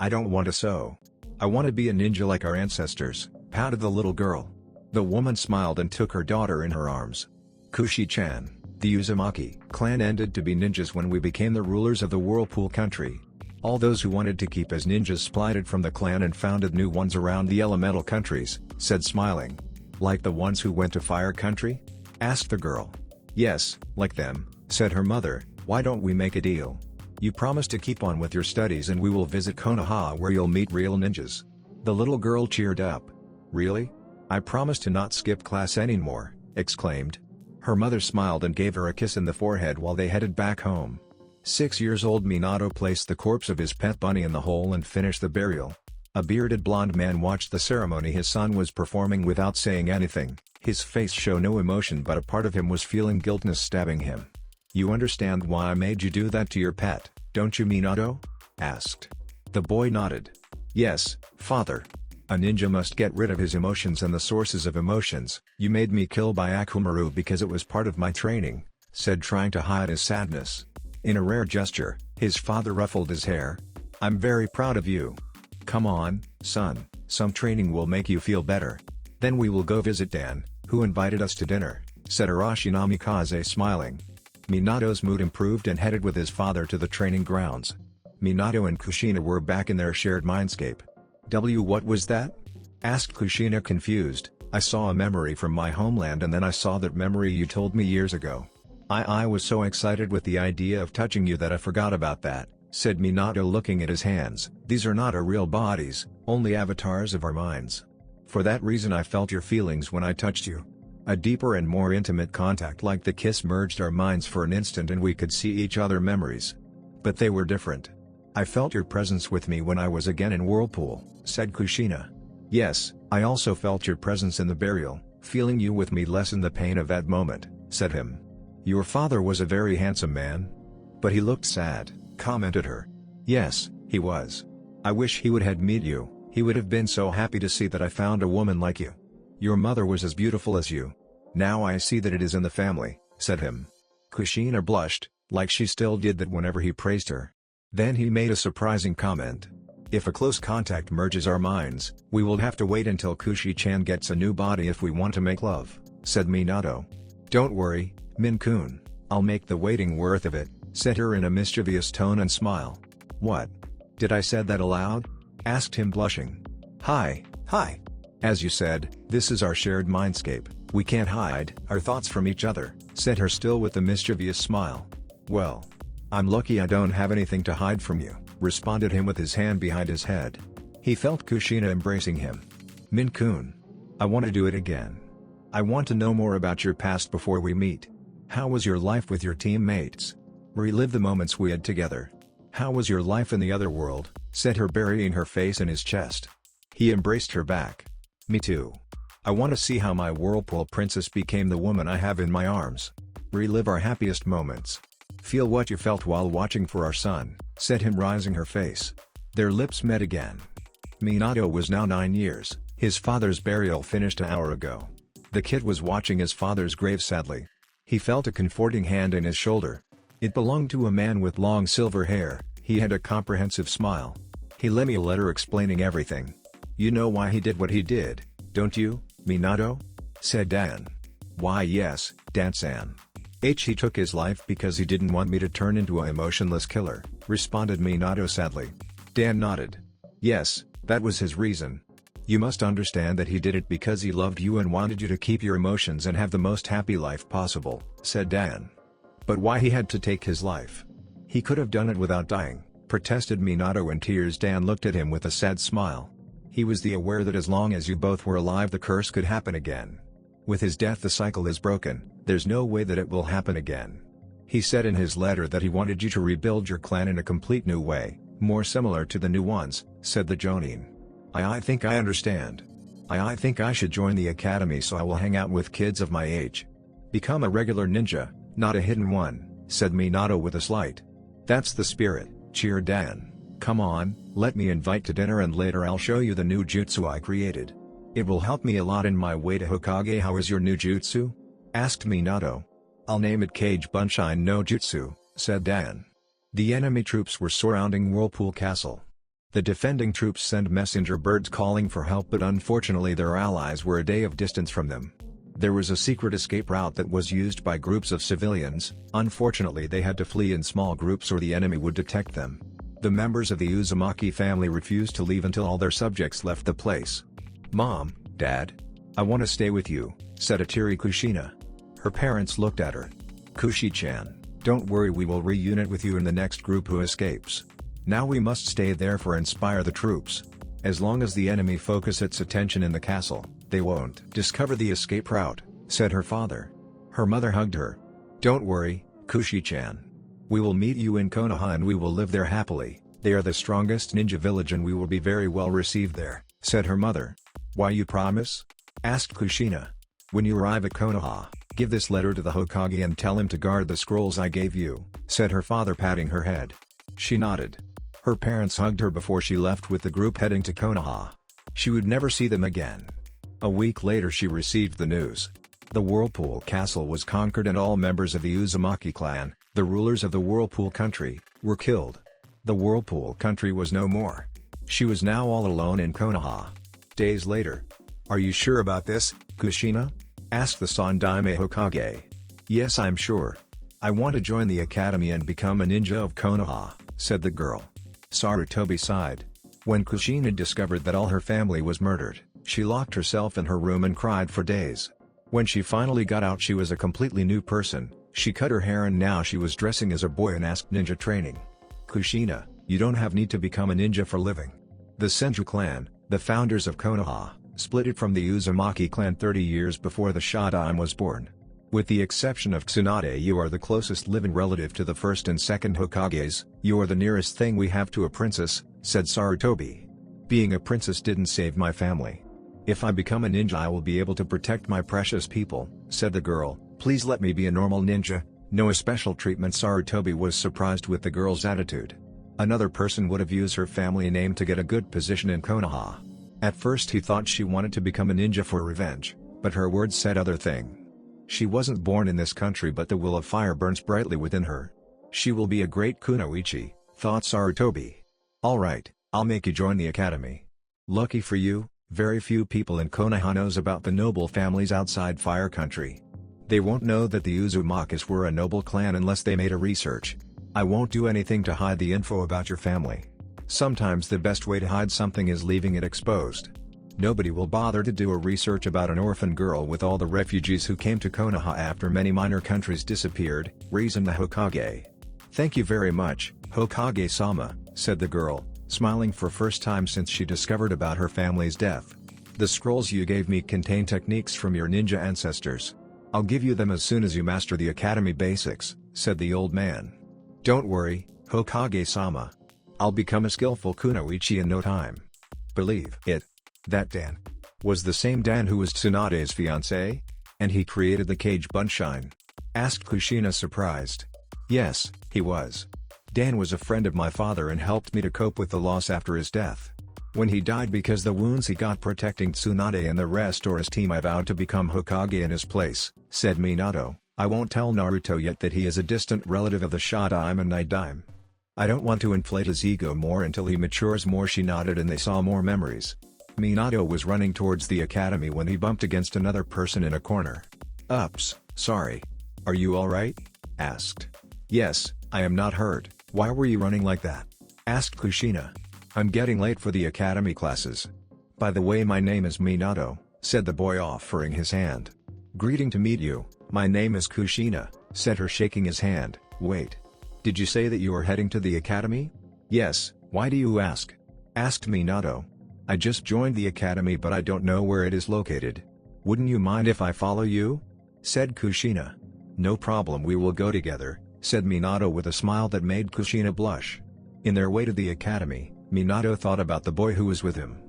I don't want to sew. I want to be a ninja like our ancestors," pouted the little girl. The woman smiled and took her daughter in her arms. "Kushi-chan, the Uzumaki clan ended to be ninjas when we became the rulers of the Whirlpool country. All those who wanted to keep as ninjas splintered from the clan and founded new ones around the elemental countries," said smiling. "Like the ones who went to fire country?" asked the girl. "Yes, like them," said her mother. "Why don't we make a deal? You promise to keep on with your studies and we will visit Konoha where you'll meet real ninjas." The little girl cheered up. "Really? I promise to not skip class anymore," exclaimed. Her mother smiled and gave her a kiss in the forehead while they headed back home. 6-year-old Minato placed the corpse of his pet bunny in the hole and finished the burial. A bearded blonde man watched the ceremony his son was performing without saying anything. His face showed no emotion but a part of him was feeling guiltness stabbing him. "You understand why I made you do that to your pet, don't you Minato?" asked. The boy nodded. "Yes, father. A ninja must get rid of his emotions and the sources of emotions. You made me kill by Akumaru because it was part of my training," said trying to hide his sadness. In a rare gesture, his father ruffled his hair. "I'm very proud of you. Come on, son, some training will make you feel better. Then we will go visit Dan, who invited us to dinner," said Arashi Namikaze smiling. Minato's mood improved and headed with his father to the training grounds. Minato and Kushina were back in their shared mindscape. What was that?" asked Kushina confused. "I saw a memory from my homeland and then I saw that memory you told me years ago. I was so excited with the idea of touching you that I forgot about that," said Minato looking at his hands. "These are not our real bodies, only avatars of our minds. For that reason I felt your feelings when I touched you. A deeper and more intimate contact like the kiss merged our minds for an instant and we could see each other memories. But they were different. I felt your presence with me when I was again in Whirlpool," said Kushina. "Yes, I also felt your presence in the burial," Feeling you with me lessened the pain of that moment, said him. Your father was a very handsome man. But he looked sad, commented her. Yes, he was. I wish he would have met you, he would have been so happy to see that I found a woman like you. Your mother was as beautiful as you. Now I see that it is in the family, said him. Kushina blushed, like she still did that whenever he praised her. Then he made a surprising comment. If a close contact merges our minds, we will have to wait until Kushi-chan gets a new body if we want to make love, said Minato. Don't worry, Min-kun, I'll make the waiting worth of it, said her in a mischievous tone and smile. What? Did I said that aloud? Asked him blushing. Hi. As you said, this is our shared mindscape, we can't hide our thoughts from each other, said her still with a mischievous smile. Well, I'm lucky I don't have anything to hide from you, responded him with his hand behind his head. He felt Kushina embracing him. Min-kun, I want to do it again. I want to know more about your past before we meet. How was your life with your teammates? Relive the moments we had together. How was your life in the other world? Said her, burying her face in his chest. He embraced her back. Me too. I want to see how my Whirlpool princess became the woman I have in my arms. Relive our happiest moments. Feel what you felt while watching for our son, said him, rising her face. Their lips met again. Minato was now 9 years, his father's burial finished an hour ago. The kid was watching his father's grave sadly. He felt a comforting hand in his shoulder. It belonged to a man with long silver hair. He had a comprehensive smile. He left me a letter explaining everything. You know why he did what he did, don't you, Minato? Said Dan. Why yes, Dan-san. He took his life because he didn't want me to turn into an emotionless killer, responded Minato sadly. Dan nodded. Yes, that was his reason. You must understand that he did it because he loved you and wanted you to keep your emotions and have the most happy life possible, said Dan. But why he had to take his life? He could have done it without dying, protested Minato in tears. Dan looked at him with a sad smile. He was aware that as long as you both were alive the curse could happen again. With his death the cycle is broken, there's no way that it will happen again. He said in his letter that he wanted you to rebuild your clan in a complete new way, more similar to the new ones, said the Jonin. I think I understand. I think I should join the academy so I will hang out with kids of my age. Become a regular ninja, not a hidden one, said Minato with a slight. That's the spirit, cheered Dan. Come on, let me invite to dinner and later I'll show you the new jutsu I created. It will help me a lot in my way to Hokage. How is your new jutsu? Asked Minato. I'll name it Cage Bunshine no Jutsu, said Dan. The enemy troops were surrounding Whirlpool Castle. The defending troops sent messenger birds calling for help, but unfortunately their allies were a day of distance from them. There was a secret escape route that was used by groups of civilians. Unfortunately they had to flee in small groups or the enemy would detect them. The members of the Uzumaki family refused to leave until all their subjects left the place. Mom, Dad, I want to stay with you, said a teary Kushina. Her parents looked at her. Kushi-chan, don't worry, we will reunite with you in the next group who escapes. Now we must stay there for inspire the troops. As long as the enemy focus its attention in the castle, they won't discover the escape route, said her father. Her mother hugged her. Don't worry, Kushi-chan. We will meet you in Konoha and we will live there happily. They are the strongest ninja village and we will be very well received there, said her mother. Why, you promise? Asked Kushina. When you arrive at Konoha, give this letter to the Hokage and tell him to guard the scrolls I gave you, said her father, patting her head. She nodded. Her parents hugged her before she left with the group heading to Konoha. She would never see them again. A week later she received the news. The Whirlpool Castle was conquered and all members of the Uzumaki clan, the rulers of the Whirlpool country, were killed. The Whirlpool country was no more. She was now all alone in Konoha. Days later. Are you sure about this, Kushina? Asked the Sandaime Hokage. Yes, I'm sure. I want to join the academy and become a ninja of Konoha, said the girl. Sarutobi sighed. When Kushina discovered that all her family was murdered, she locked herself in her room and cried for days. When she finally got out she was a completely new person. She cut her hair and now she was dressing as a boy and asked ninja training. Kushina, you don't have need to become a ninja for living. The Senju clan, the founders of Konoha, split it from the Uzumaki clan 30 years before the Shodaime was born. With the exception of Tsunade, you are the closest living relative to the first and second Hokages. You are the nearest thing we have to a princess, said Sarutobi. Being a princess didn't save my family. If I become a ninja I will be able to protect my precious people, said the girl. Please let me be a normal ninja, no special treatment. Sarutobi was surprised with the girl's attitude. Another person would have used her family name to get a good position in Konoha. At first he thought she wanted to become a ninja for revenge, but her words said other thing. She wasn't born in this country, but the will of fire burns brightly within her. She will be a great kunoichi, thought Sarutobi. Alright, I'll make you join the academy. Lucky for you, very few people in Konoha knows about the noble families outside Fire Country. They won't know that the Uzumakis were a noble clan unless they made a research. I won't do anything to hide the info about your family. Sometimes the best way to hide something is leaving it exposed. Nobody will bother to do a research about an orphan girl with all the refugees who came to Konoha after many minor countries disappeared, reasoned the Hokage. Thank you very much, Hokage-sama, said the girl, smiling for first time since she discovered about her family's death. The scrolls you gave me contain techniques from your ninja ancestors. I'll give you them as soon as you master the academy basics, said the old man. Don't worry, Hokage-sama. I'll become a skillful kunoichi in no time. Believe it. That Dan was the same Dan who was Tsunade's fiancé? And he created the cage Bunshine? Asked Kushina surprised. Yes, he was. Dan was a friend of my father and helped me to cope with the loss after his death. When he died because the wounds he got protecting Tsunade and the rest or his team, I vowed to become Hokage in his place, said Minato. I won't tell Naruto yet that he is a distant relative of the Shadaime and Nidaime. I don't want to inflate his ego more until he matures more. She nodded and they saw more memories. Minato was running towards the academy when he bumped against another person in a corner. Ups, sorry. Are you alright? Asked. Yes, I am not hurt. Why were you running like that? Asked Kushina. I'm getting late for the academy classes. By the way, my name is Minato, said the boy, offering his hand. Greeting to meet you, my name is Kushina, said her, shaking his hand. Wait. Did you say that you are heading to the academy? Yes, why do you ask? Asked Minato. I just joined the academy but I don't know where it is located. Wouldn't you mind if I follow you? Said Kushina. No problem, we will go together, said Minato with a smile that made Kushina blush. In their way to the academy, Minato thought about the boy who was with him.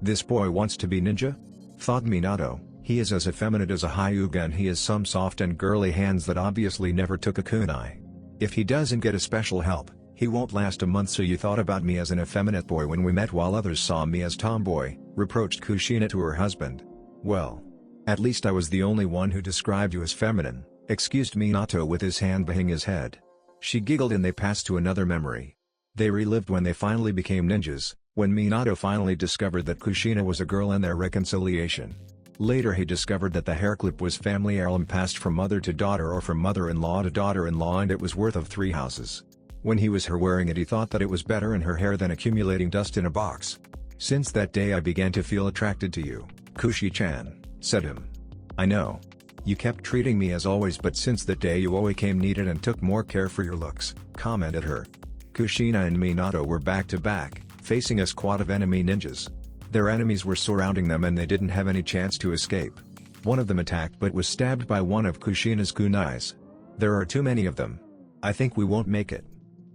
This boy wants to be ninja? Thought Minato. He is as effeminate as a Hyuga and he has some soft and girly hands that obviously never took a kunai. If he doesn't get a special help, he won't last a month. So you thought about me as an effeminate boy when we met while others saw me as tomboy, reproached Kushina to her husband. Well, at least I was the only one who described you as feminine, excused Minato with his hand behind his head. She giggled and they passed to another memory. They relived when they finally became ninjas, when Minato finally discovered that Kushina was a girl and their reconciliation. Later he discovered that the hair clip was family heirloom passed from mother to daughter or from mother-in-law to daughter-in-law, and it was worth of 3 houses. When he was her wearing it, he thought that it was better in her hair than accumulating dust in a box. Since that day I began to feel attracted to you, Kushi-chan, said him. I know. You kept treating me as always, but since that day you always came needed and took more care for your looks, commented her. Kushina and Minato were back to back, facing a squad of enemy ninjas. Their enemies were surrounding them and they didn't have any chance to escape. One of them attacked but was stabbed by one of Kushina's kunais. There are too many of them. I think we won't make it.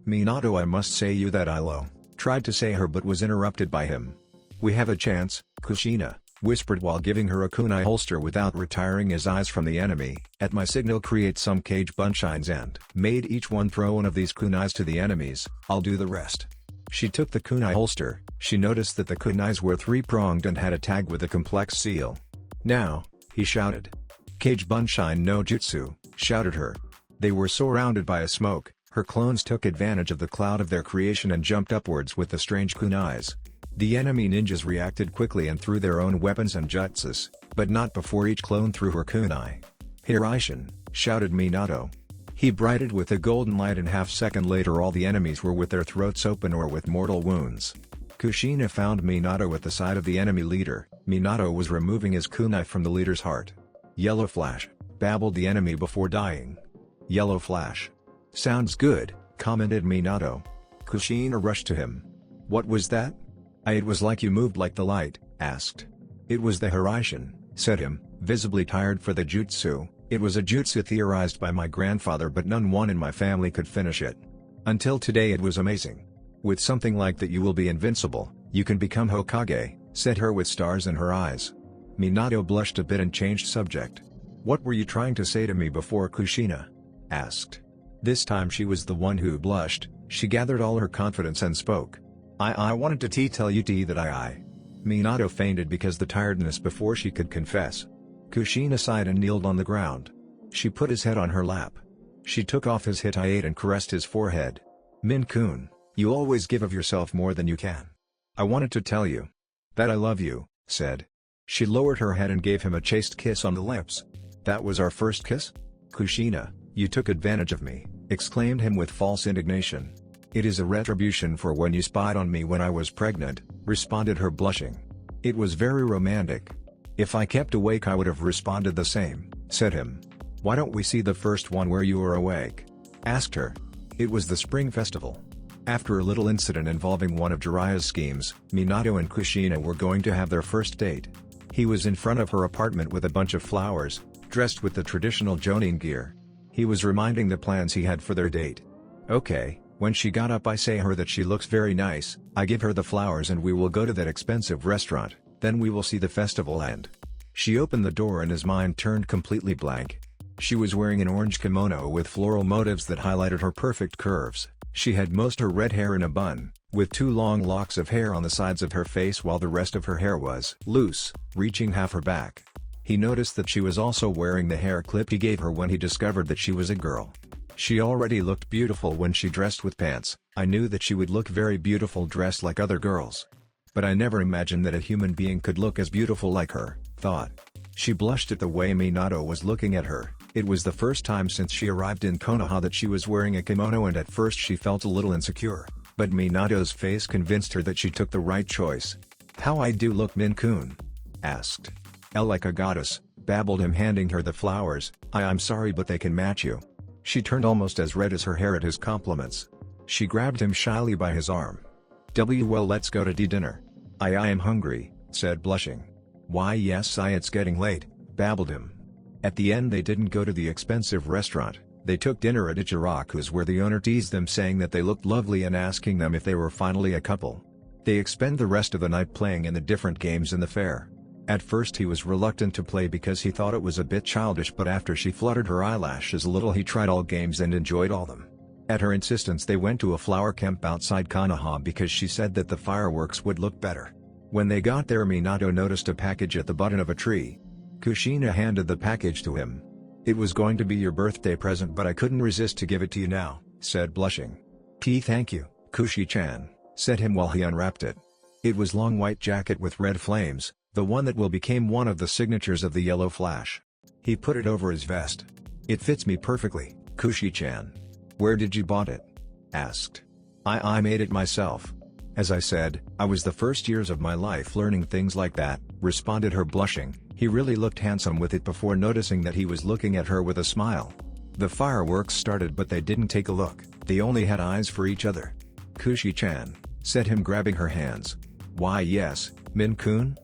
Minato, I must say you that Ilo, tried to say her but was interrupted by him. We have a chance, Kushina, whispered while giving her a kunai holster without retiring his eyes from the enemy. At my signal create some cage bunshines and made each one throw one of these kunais to the enemies. I'll do the rest. She took the kunai holster. She noticed that the kunais were 3-pronged and had a tag with a complex seal. Now, he shouted. Cage Bunshine no Jutsu, shouted her. They were surrounded by a smoke. Her clones took advantage of the cloud of their creation and jumped upwards with the strange kunais. The enemy ninjas reacted quickly and threw their own weapons and jutsus, but not before each clone threw her kunai. Hiraishin, shouted Minato. He brightened with a golden light and half-second later all the enemies were with their throats open or with mortal wounds. Kushina found Minato at the side of the enemy leader. Minato was removing his kunai from the leader's heart. Yellow flash, babbled the enemy before dying. Yellow flash. Sounds good, commented Minato. Kushina rushed to him. What was that? It was like you moved like the light, asked. It was the Hiraishin, said him, visibly tired for the jutsu. It was a jutsu theorized by my grandfather but none one in my family could finish it. Until today it was amazing. With something like that you will be invincible, you can become Hokage, said her with stars in her eyes. Minato blushed a bit and changed subject. "What were you trying to say to me before?" Kushina asked. This time she was the one who blushed. She gathered all her confidence and spoke. I wanted to tell you that I. Minato fainted because the tiredness before she could confess. Kushina sighed and kneeled on the ground. She put his head on her lap. She took off his Hittite and caressed his forehead. "Min-kun, you always give of yourself more than you can. I wanted to tell you that I love you," said. She lowered her head and gave him a chaste kiss on the lips. "That was our first kiss?" "Kushina, you took advantage of me," exclaimed him with false indignation. "It is a retribution for when you spied on me when I was pregnant," responded her blushing. "It was very romantic. If I kept awake I would have responded the same," said him. "Why don't we see the first one where you were awake?" asked her. It was the spring festival. After a little incident involving one of Jiraiya's schemes, Minato and Kushina were going to have their first date. He was in front of her apartment with a bunch of flowers, dressed with the traditional Jonin gear. He was reminding the plans he had for their date. "Okay, when she got up I say her that she looks very nice, I give her the flowers and we will go to that expensive restaurant, then we will see the festival end." She opened the door and his mind turned completely blank. She was wearing an orange kimono with floral motifs that highlighted her perfect curves. She had most her red hair in a bun, with 2 long locks of hair on the sides of her face while the rest of her hair was loose, reaching half her back. He noticed that she was also wearing the hair clip he gave her when he discovered that she was a girl. She already looked beautiful when she dressed with pants. "I knew that she would look very beautiful dressed like other girls. But I never imagined that a human being could look as beautiful like her," thought. She blushed at the way Minato was looking at her. It was the first time since she arrived in Konoha that she was wearing a kimono and at first she felt a little insecure, but Minato's face convinced her that she took the right choice. "How I do look, Min-kun?" asked. "Like a goddess," babbled him, handing her the flowers. I'm sorry but they can match you." She turned almost as red as her hair at his compliments. She grabbed him shyly by his arm. Well, let's go to dinner." I am hungry," said blushing. "Why yes, it's getting late," babbled him. At the end they didn't go to the expensive restaurant. They took dinner at Ichiraku's where the owner teased them saying that they looked lovely and asking them if they were finally a couple. They expend the rest of the night playing in the different games in the fair. At first he was reluctant to play because he thought it was a bit childish, but after she fluttered her eyelashes a little he tried all games and enjoyed all them. At her insistence they went to a flower camp outside Konoha because she said that the fireworks would look better. When they got there Minato noticed a package at the button of a tree. Kushina handed the package to him. "It was going to be your birthday present but I couldn't resist to give it to you now," said blushing. Thank you, Kushi-chan," said him while he unwrapped it. It was long white jacket with red flames, the one that will become one of the signatures of the Yellow Flash. He put it over his vest. "It fits me perfectly, Kushi-chan." "Where did you bought it?" asked. I made it myself. As I said, I was the first years of my life learning things like that," responded her blushing. He really looked handsome with it before noticing that he was looking at her with a smile. The fireworks started but they didn't take a look, they only had eyes for each other. "Kushi-chan," said him grabbing her hands. "Why yes, Min-kun?"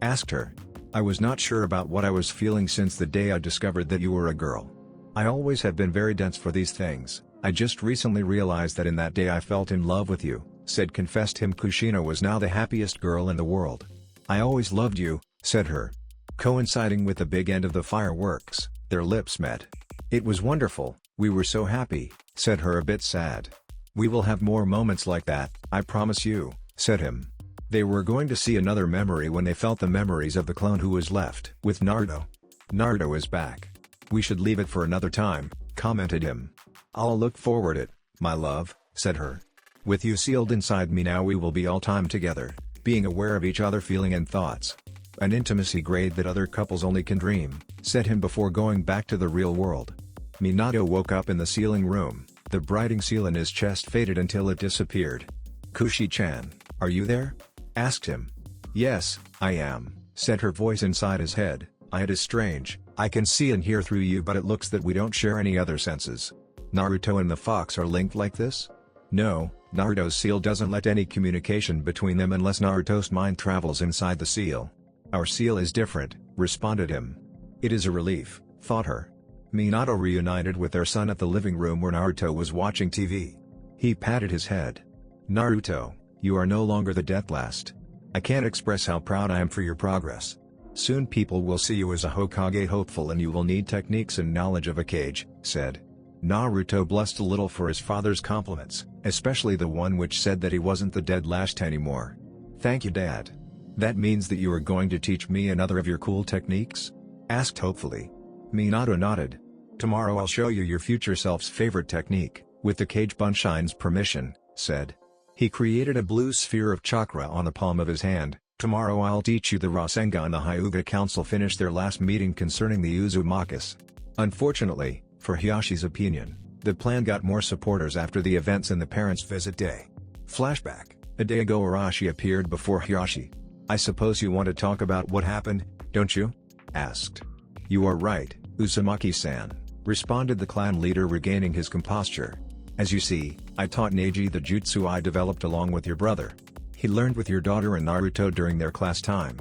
asked her. "I was not sure about what I was feeling since the day I discovered that you were a girl. I always have been very dense for these things. I just recently realized that in that day I felt in love with you," confessed him. Kushina was now the happiest girl in the world. "I always loved you," said her. Coinciding with the big end of the fireworks, their lips met. "It was wonderful, we were so happy," said her a bit sad. "We will have more moments like that, I promise you," said him. They were going to see another memory when they felt the memories of the clone who was left with Naruto. "Naruto is back. We should leave it for another time," commented him. "I'll look forward it, my love," said her. "With you sealed inside me now we will be all time together, being aware of each other feeling and thoughts. An intimacy grade that other couples only can dream," said him before going back to the real world. Minato woke up in the sealing room. The brighting seal in his chest faded until it disappeared. "Kushi-chan, are you there?" asked him. "Yes, I am," said her voice inside his head. "It is strange, I can see and hear through you but it looks that we don't share any other senses. Naruto and the fox are linked like this?" "No, Naruto's seal doesn't let any communication between them unless Naruto's mind travels inside the seal. Our seal is different," responded him. "It is a relief," thought her. Minato reunited with their son at the living room where Naruto was watching TV. He patted his head. "Naruto, you are no longer the death last. I can't express how proud I am for your progress. Soon people will see you as a Hokage hopeful and you will need techniques and knowledge of a cage, said. Naruto blushed a little for his father's compliments, especially the one which said that he wasn't the dead last anymore. Thank you, Dad. That means that you are going to teach me another of your cool techniques? Asked hopefully. Minato nodded. Tomorrow I'll show you your future self's favorite technique, with the Cage Bunshine's permission, said. He created a blue sphere of chakra on the palm of his hand. Tomorrow I'll teach you the Rasengan. The Hyuga Council finished their last meeting concerning the Uzumakis. Unfortunately, for Hiyashi's opinion, the plan got more supporters after the events in the parents' visit day. Flashback, a day ago Arashi appeared before Hiyashi. I suppose you want to talk about what happened, don't you? Asked. You are right, Uzumaki-san, responded the clan leader regaining his composure. As you see, I taught Neji the jutsu I developed along with your brother. He learned with your daughter and Naruto during their class time.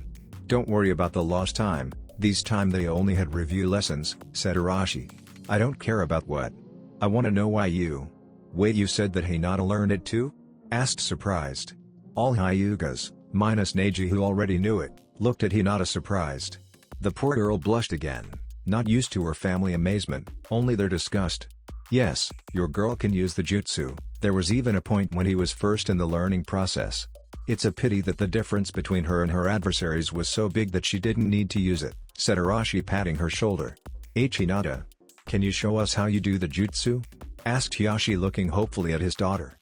Don't worry about the lost time, this time they only had review lessons, said Arashi. I don't care about what. I want to know why you. Wait, you said that Hinata learned it too? Asked surprised. All Hyugas, minus Neji who already knew it, looked at Hinata surprised. The poor girl blushed again, not used to her family amazement, only their disgust. Yes, your girl can use the jutsu, there was even a point when he was first in the learning process. It's a pity that the difference between her and her adversaries was so big that she didn't need to use it, said Arashi patting her shoulder. Hinata. Can you show us how you do the jutsu? Asked Hiyashi looking hopefully at his daughter.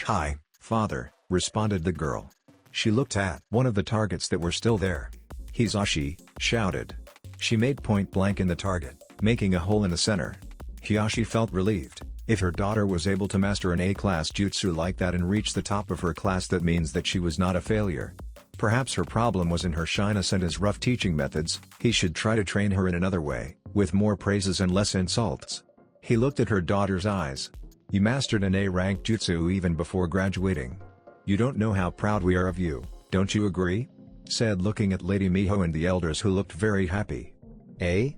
Hi, father, responded the girl. She looked at one of the targets that were still there. Hizashi, shouted. She made point blank in the target, making a hole in the center. Hiyashi felt relieved. If her daughter was able to master an A-class jutsu like that and reach the top of her class, that means that she was not a failure. Perhaps her problem was in her shyness and his rough teaching methods. He should try to train her in another way, with more praises and less insults. He looked at her daughter's eyes. You mastered an A-rank jutsu even before graduating. You don't know how proud we are of you, don't you agree? Said looking at Lady Miho and the elders who looked very happy. Eh?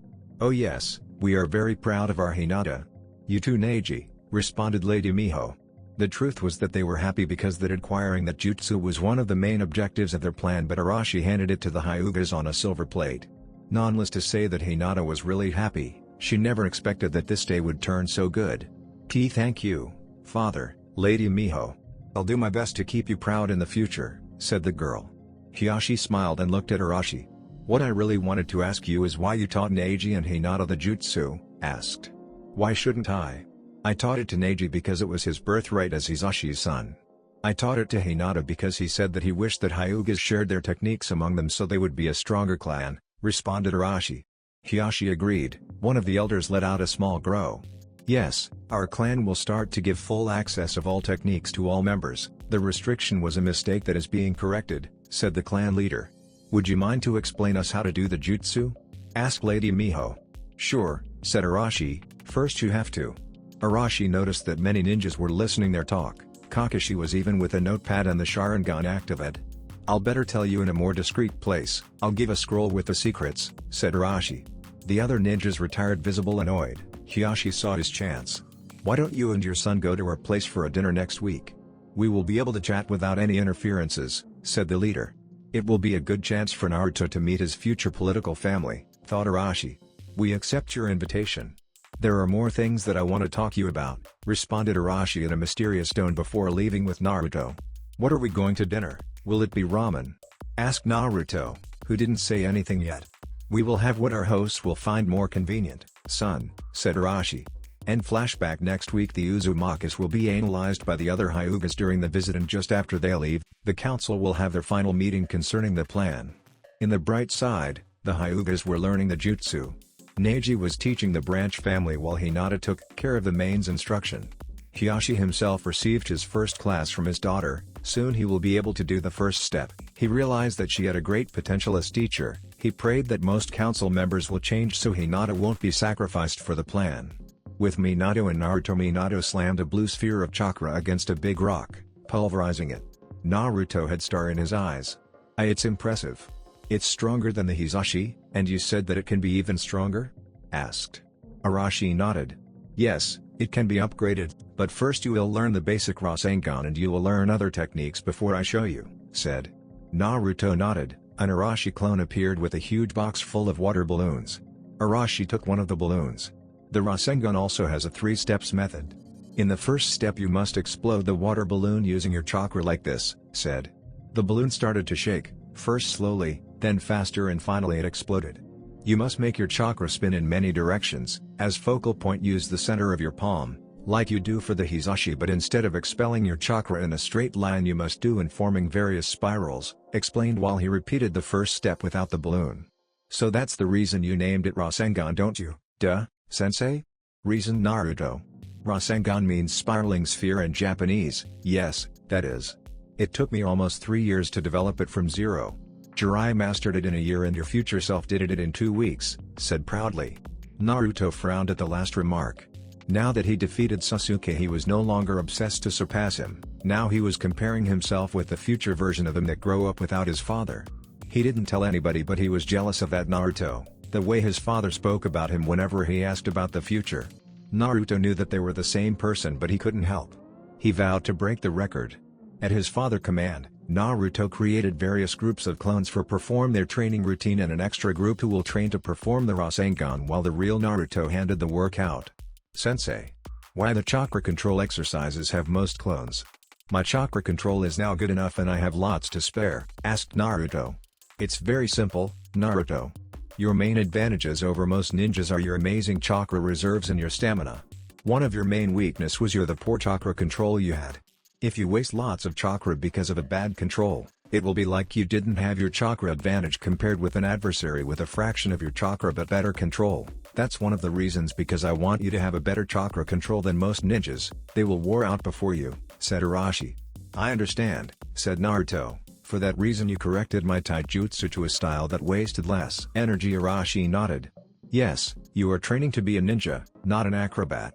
Oh yes, we are very proud of our Hinata. You too, Neji, responded Lady Miho. The truth was that they were happy because that acquiring that jutsu was one of the main objectives of their plan, but Arashi handed it to the Hyugas on a silver plate. Needless to say that Hinata was really happy. She never expected that this day would turn so good. Thank you, father, Lady Miho. I'll do my best to keep you proud in the future, said the girl. Hiyashi smiled and looked at Arashi. What I really wanted to ask you is why you taught Neji and Hinata the jutsu, asked. Why shouldn't I? I taught it to Neji because it was his birthright as Hizashi's son. I taught it to Hinata because he said that he wished that Hyugas shared their techniques among them so they would be a stronger clan, responded Arashi. Hiyashi agreed. One of the elders let out a small grow. Yes, our clan will start to give full access of all techniques to all members. The restriction was a mistake that is being corrected, said the clan leader. Would you mind to explain us how to do the jutsu? Asked Lady Miho. Sure, said Arashi. First you have to. Arashi noticed that many ninjas were listening their talk. Kakashi was even with a notepad and the Sharingan activated. I'll better tell you in a more discreet place. I'll give a scroll with the secrets, said Arashi. The other ninjas retired visible annoyed. Hiyashi saw his chance. Why don't you and your son go to our place for a dinner next week? We will be able to chat without any interferences, said the leader. It will be a good chance for Naruto to meet his future political family, thought Arashi. We accept your invitation. There are more things that I want to talk to you about, responded Arashi in a mysterious tone before leaving with Naruto. What are we going to dinner? Will it be ramen? Asked Naruto, who didn't say anything yet. We will have what our hosts will find more convenient, son, said Arashi. End flashback. Next week the Uzumakis will be analyzed by the other Hyugas during the visit, and just after they leave, the council will have their final meeting concerning the plan. In the bright side, the Hyugas were learning the jutsu. Neji was teaching the branch family while Hinata took care of the main's instruction. Hiyashi himself received his first class from his daughter. Soon he will be able to do the first step. He realized that she had a great potential as teacher. He prayed that most council members will change so Hinata won't be sacrificed for the plan. With Minato and Naruto, Minato slammed a blue sphere of chakra against a big rock, pulverizing it. Naruto had star in his eyes. It's impressive. It's stronger than the Hizashi, and you said that it can be even stronger? Asked. Arashi nodded. Yes, it can be upgraded, but first you will learn the basic Rasengan and you will learn other techniques before I show you, said. Naruto nodded. An Arashi clone appeared with a huge box full of water balloons. Arashi took one of the balloons. The Rasengan also has a 3 steps method. In the first step you must explode the water balloon using your chakra like this, said. The balloon started to shake, first slowly, then faster and finally it exploded. You must make your chakra spin in many directions. As focal point use the center of your palm, like you do for the Hizashi, but instead of expelling your chakra in a straight line you must do in forming various spirals, explained while he repeated the first step without the balloon. So that's the reason you named it Rasengan, don't you, duh, sensei? Reasoned Naruto. Rasengan means spiraling sphere in Japanese. Yes, that is. It took me almost 3 years to develop it from zero. Jiraiya mastered it in a year and your future self did it in 2 weeks, said proudly. Naruto frowned at the last remark. Now that he defeated Sasuke he was no longer obsessed to surpass him, now he was comparing himself with the future version of him that grew up without his father. He didn't tell anybody but he was jealous of that Naruto, the way his father spoke about him whenever he asked about the future. Naruto knew that they were the same person but he couldn't help. He vowed to break the record. At his father's command, Naruto created various groups of clones for perform their training routine and an extra group who will train to perform the Rasengan while the real Naruto handed the work out. Sensei. Why the chakra control exercises have most clones? My chakra control is now good enough and I have lots to spare, asked Naruto. It's very simple, Naruto. Your main advantages over most ninjas are your amazing chakra reserves and your stamina. One of your main weakness was the poor chakra control you had. If you waste lots of chakra because of a bad control, it will be like you didn't have your chakra advantage compared with an adversary with a fraction of your chakra but better control. That's one of the reasons because I want you to have a better chakra control than most ninjas. They will wear out before you, said Arashi. I understand, said Naruto. For that reason you corrected my taijutsu to a style that wasted less energy. Arashi nodded. Yes, you are training to be a ninja, not an acrobat.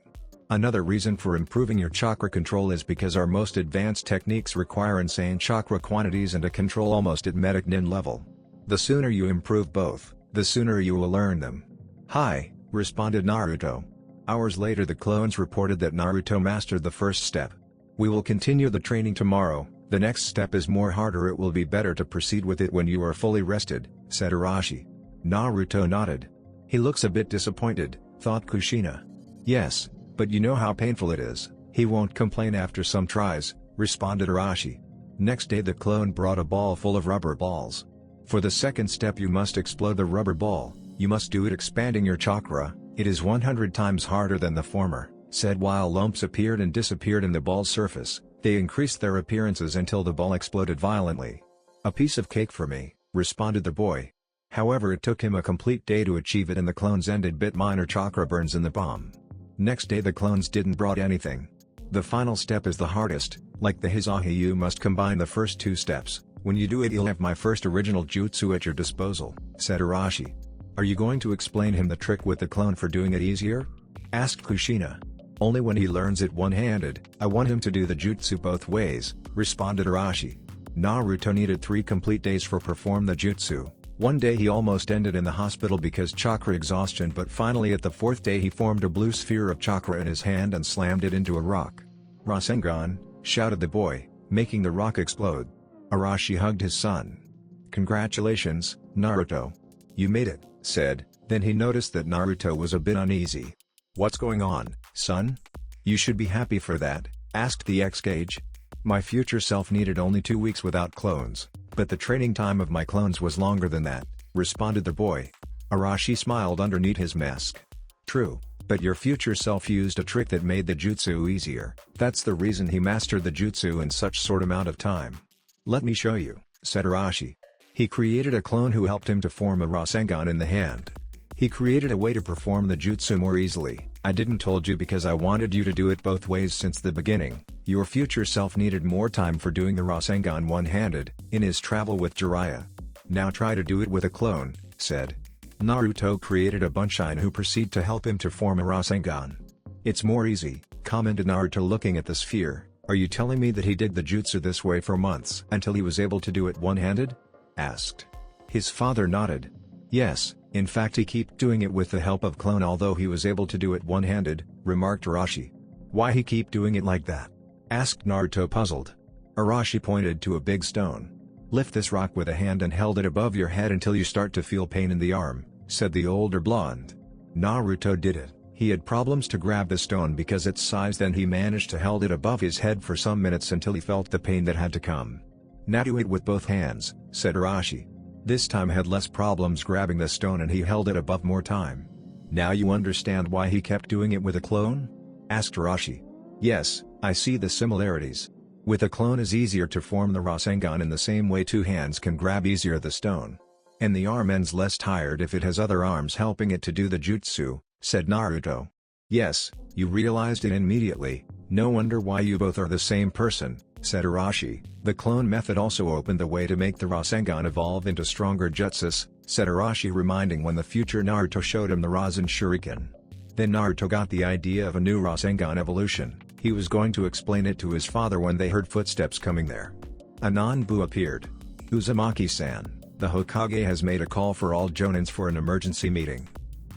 Another reason for improving your chakra control is because our most advanced techniques require insane chakra quantities and to control almost at medic nin level. The sooner you improve both, the sooner you will learn them. Hi, responded Naruto. Hours later the clones reported that Naruto mastered the first step. We will continue the training tomorrow, the next step is more harder, it will be better to proceed with it when you are fully rested, said Arashi. Naruto nodded. He looks a bit disappointed, thought Kushina. Yes, but you know how painful it is. He won't complain after some tries, responded Arashi. Next day the clone brought a ball full of rubber balls. For the second step you must explode the rubber ball, you must do it expanding your chakra, it is 100 times harder than the former, said while lumps appeared and disappeared in the ball's surface, they increased their appearances until the ball exploded violently. A piece of cake for me, responded the boy. However it took him a complete day to achieve it and the clones ended bit minor chakra burns in the bomb. Next day the clones didn't brought anything. The final step is the hardest, like the Hizashi you must combine the first 2 steps, when you do it you'll have my first original jutsu at your disposal, said Arashi. Are you going to explain him the trick with the clone for doing it easier? Asked Kushina. Only when he learns it one-handed, I want him to do the jutsu both ways, responded Arashi. Naruto needed 3 complete days for perform the jutsu. One day he almost ended in the hospital because chakra exhaustion, but finally at the 4th day he formed a blue sphere of chakra in his hand and slammed it into a rock. Rasengan, shouted the boy, making the rock explode. Arashi hugged his son. Congratulations, Naruto. You made it, said, then he noticed that Naruto was a bit uneasy. What's going on, son? You should be happy for that, asked the Hokage. My future self needed only 2 weeks without clones, but the training time of my clones was longer than that, responded the boy. Arashi smiled underneath his mask. True, but your future self used a trick that made the jutsu easier, that's the reason he mastered the jutsu in such short amount of time. Let me show you, said Arashi. He created a clone who helped him to form a Rasengan in the hand. He created a way to perform the jutsu more easily. I didn't told you because I wanted you to do it both ways since the beginning. Your future self needed more time for doing the Rasengan one-handed, in his travel with Jiraiya. Now try to do it with a clone, said. Naruto created a Bunshin who proceed to help him to form a Rasengan. It's more easy, commented Naruto looking at the sphere. Are you telling me that he did the jutsu this way for months until he was able to do it one-handed? Asked. His father nodded. Yes, in fact he kept doing it with the help of clone although he was able to do it one-handed, remarked Arashi. Why he keep doing it like that? Asked Naruto puzzled. Arashi pointed to a big stone. Lift this rock with a hand and held it above your head until you start to feel pain in the arm, said the older blonde. Naruto did it. He had problems to grab the stone because its size, then he managed to hold it above his head for some minutes until he felt the pain that had to come. Now do it with both hands, said Arashi. This time had less problems grabbing the stone and he held it above more time. Now you understand why he kept doing it with a clone? Asked Arashi. Yes, I see the similarities. With a clone is easier to form the Rasengan in the same way two hands can grab easier the stone. And the arm ends less tired if it has other arms helping it to do the jutsu, said Naruto. Yes, you realized it immediately, no wonder why you both are the same person, said Arashi. The clone method also opened the way to make the Rasengan evolve into stronger jutsus, said Arashi, reminding when the future Naruto showed him the Rasen Shuriken. Then Naruto got the idea of a new Rasengan evolution. He was going to explain it to his father when they heard footsteps coming there. A Nanbu appeared. Uzumaki-san, the Hokage has made a call for all Jonins for an emergency meeting.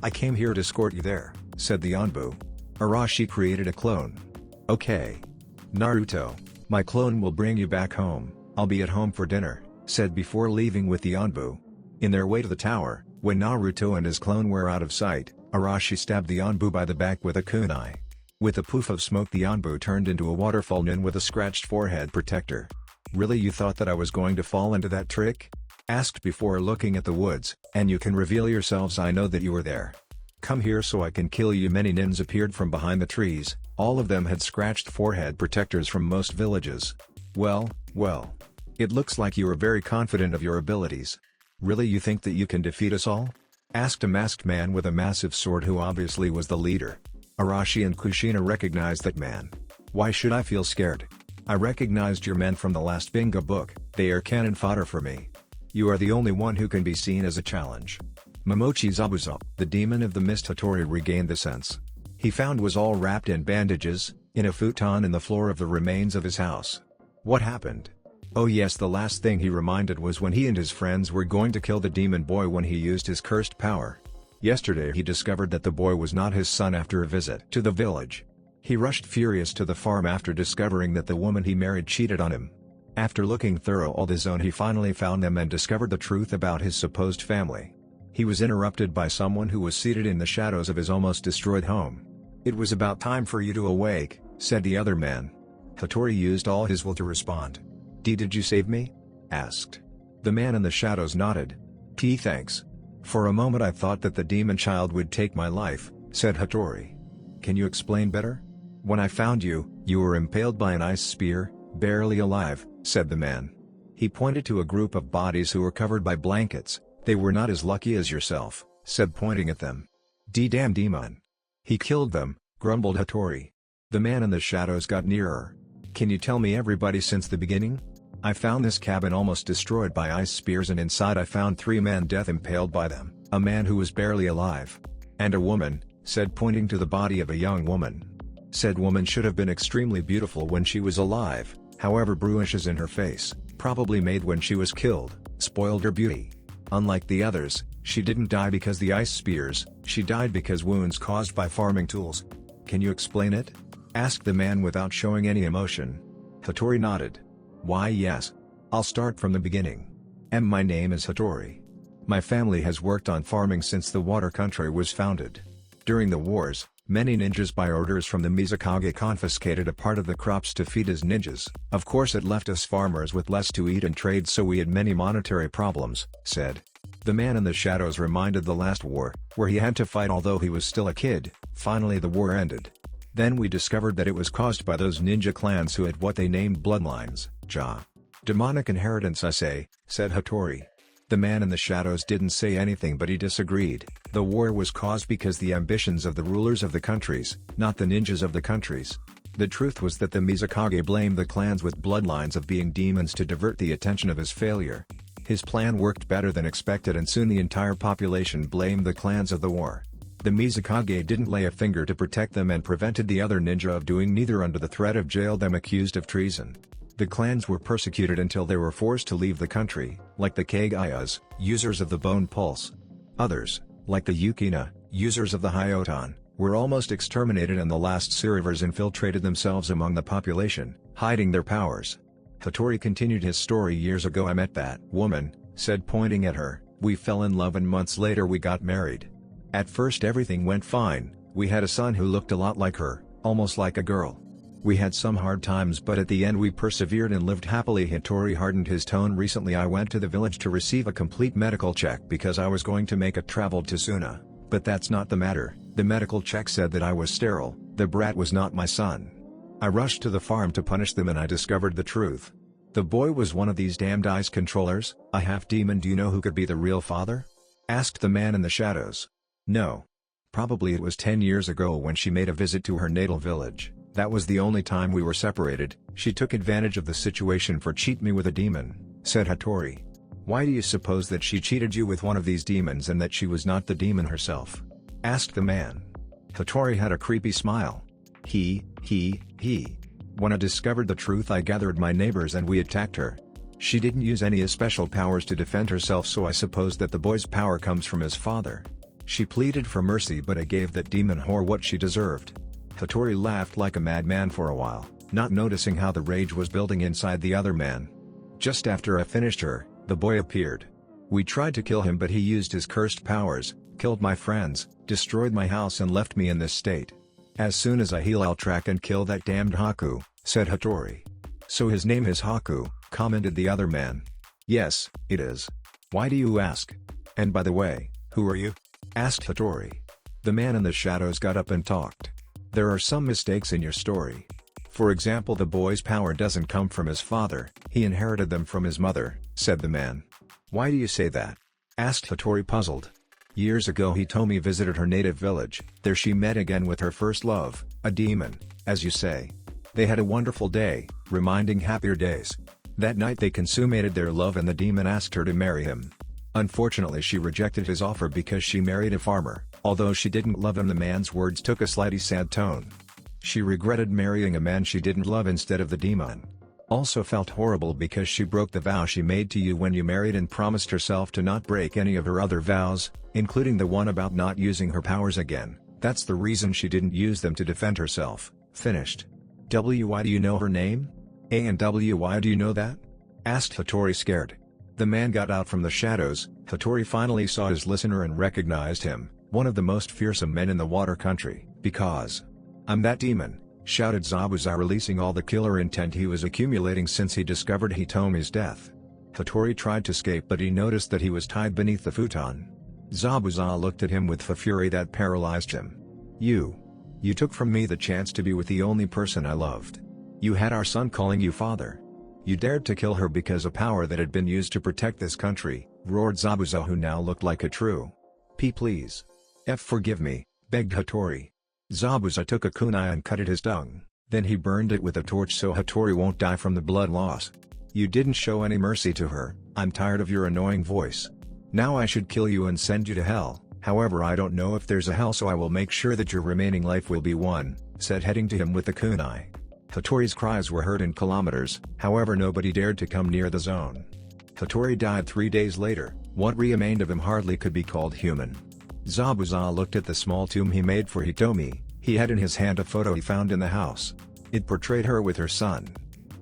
I came here to escort you there, said the Anbu. Arashi created a clone. Okay. Naruto, my clone will bring you back home, I'll be at home for dinner, said before leaving with the Anbu. In their way to the tower, when Naruto and his clone were out of sight, Arashi stabbed the Anbu by the back with a kunai. With a poof of smoke, the Anbu turned into a waterfall nin with a scratched forehead protector. Really, you thought that I was going to fall into that trick? Asked before looking at the woods, and you can reveal yourselves, I know that you were there. Come here so I can kill you. Many nins appeared from behind the trees, all of them had scratched forehead protectors from most villages. Well, it looks like you are very confident of your abilities. Really, you think that you can defeat us all? Asked a masked man with a massive sword who obviously was the leader. Arashi and Kushina recognized that man. Why should I feel scared? I recognized your men from the last bingo book, they are cannon fodder for me. You are the only one who can be seen as a challenge. Momochi Zabuza, the demon of the mist. Hattori regained the sense. He found was all wrapped in bandages, in a futon in the floor of the remains of his house. What happened? Oh yes, the last thing he reminded was when he and his friends were going to kill the demon boy when he used his cursed power. Yesterday he discovered that the boy was not his son after a visit to the village. He rushed furious to the farm after discovering that the woman he married cheated on him. After looking through all the zone, he finally found them and discovered the truth about his supposed family. He was interrupted by someone who was seated in the shadows of his almost destroyed home. It was about time for you to awake, said the other man. Hattori used all his will to respond. Did you save me? Asked. The man in the shadows nodded. Thanks. For a moment I thought that the demon child would take my life, said Hattori. Can you explain better? When I found you, you were impaled by an ice spear, barely alive, said the man. He pointed to a group of bodies who were covered by blankets. They were not as lucky as yourself, said, pointing at them. Damn demon. He killed them, grumbled Hattori. The man in the shadows got nearer. Can you tell me everybody since the beginning? I found this cabin almost destroyed by ice spears, and inside I found 3 men death impaled by them, a man who was barely alive. And a woman, said, pointing to the body of a young woman. Said woman should have been extremely beautiful when she was alive, however bruises in her face, probably made when she was killed, spoiled her beauty. Unlike the others, she didn't die because the ice spears, she died because wounds caused by farming tools. Can you explain it? Asked the man without showing any emotion. Hattori nodded. Why yes. I'll start from the beginning. My name is Hattori. My family has worked on farming since the water country was founded. During the wars, many ninjas by orders from the Mizukage confiscated a part of the crops to feed as ninjas. Of course it left us farmers with less to eat and trade, so we had many monetary problems, said. The man in the shadows reminded the last war, where he had to fight although he was still a kid. Finally the war ended. Then we discovered that it was caused by those ninja clans who had what they named bloodlines, demonic inheritance I say, said Hattori. The man in the shadows didn't say anything, but he disagreed. The war was caused because the ambitions of the rulers of the countries, not the ninjas of the countries. The truth was that the Mizukage blamed the clans with bloodlines of being demons to divert the attention of his failure. His plan worked better than expected, and soon the entire population blamed the clans of the war. The Mizukage didn't lay a finger to protect them and prevented the other ninja of doing neither under the threat of jail them accused of treason. The clans were persecuted until they were forced to leave the country, like the Kagayas, users of the bone pulse. Others, like the Yukina, users of the Hyotan, were almost exterminated, and the last survivors infiltrated themselves among the population, hiding their powers. Hattori continued his story. Years ago I met that woman, said pointing at her. We fell in love and months later we got married. At first everything went fine, we had a son who looked a lot like her, almost like a girl. We had some hard times but at the end we persevered and lived happily. Hattori hardened his tone. Recently I went to the village to receive a complete medical check because I was going to make a travel to Suna. But that's not the matter. The medical check said that I was sterile, the brat was not my son. I rushed to the farm to punish them and I discovered the truth. The boy was one of these damned ice controllers, a half-demon. Do you know who could be the real father? Asked the man in the shadows. No. Probably it was 10 years ago when she made a visit to her natal village. That was the only time we were separated. She took advantage of the situation for cheat me with a demon, said Hattori. Why do you suppose that she cheated you with one of these demons and that she was not the demon herself? Asked the man. Hattori had a creepy smile. He. When I discovered the truth I gathered my neighbors and we attacked her. She didn't use any special powers to defend herself, so I suppose that the boy's power comes from his father. She pleaded for mercy but I gave that demon whore what she deserved. Hattori laughed like a madman for a while, not noticing how the rage was building inside the other man. Just after I finished her, the boy appeared. We tried to kill him but he used his cursed powers, killed my friends, destroyed my house and left me in this state. As soon as I heal I'll track and kill that damned Haku, said Hattori. So his name is Haku, commented the other man. Yes, it is. Why do you ask? And by the way, who are you? Asked Hattori. The man in the shadows got up and talked. There are some mistakes in your story. For example, the boy's power doesn't come from his father, he inherited them from his mother, said the man. Why do you say that? Asked Hattori, puzzled. Years ago Hitomi visited her native village. There she met again with her first love, a demon, as you say. They had a wonderful day, reminding happier days. That night they consummated their love and the demon asked her to marry him. Unfortunately she rejected his offer because she married a farmer. Although she didn't love him, the man's words took a slightly sad tone. She regretted marrying a man she didn't love instead of the demon. Also felt horrible because she broke the vow she made to you when you married and promised herself to not break any of her other vows, including the one about not using her powers again. That's the reason she didn't use them to defend herself. Finished. Why do you know her name? And why do you know that? Asked Hattori, scared. The man got out from the shadows. Hattori finally saw his listener and recognized him, one of the most fearsome men in the water country. Because I'm that demon, shouted Zabuza, releasing all the killer intent he was accumulating since he discovered Hitomi's death. Hattori tried to escape but he noticed that he was tied beneath the futon. Zabuza looked at him with a fury that paralyzed him. You took from me the chance to be with the only person I loved. You had our son calling you father. You dared to kill her because of power that had been used to protect this country, roared Zabuza, who now looked like a true please. Forgive me, begged Hattori. Zabuza took a kunai and cut at his tongue, then he burned it with a torch so Hattori won't die from the blood loss. You didn't show any mercy to her. I'm tired of your annoying voice. Now I should kill you and send you to hell. However, I don't know if there's a hell, so I will make sure that your remaining life will be one, said, heading to him with the kunai. Hattori's cries were heard in kilometers, however nobody dared to come near the zone. Hattori died 3 days later. What remained of him hardly could be called human. Zabuza looked at the small tomb he made for Hitomi. He had in his hand a photo he found in the house. It portrayed her with her son.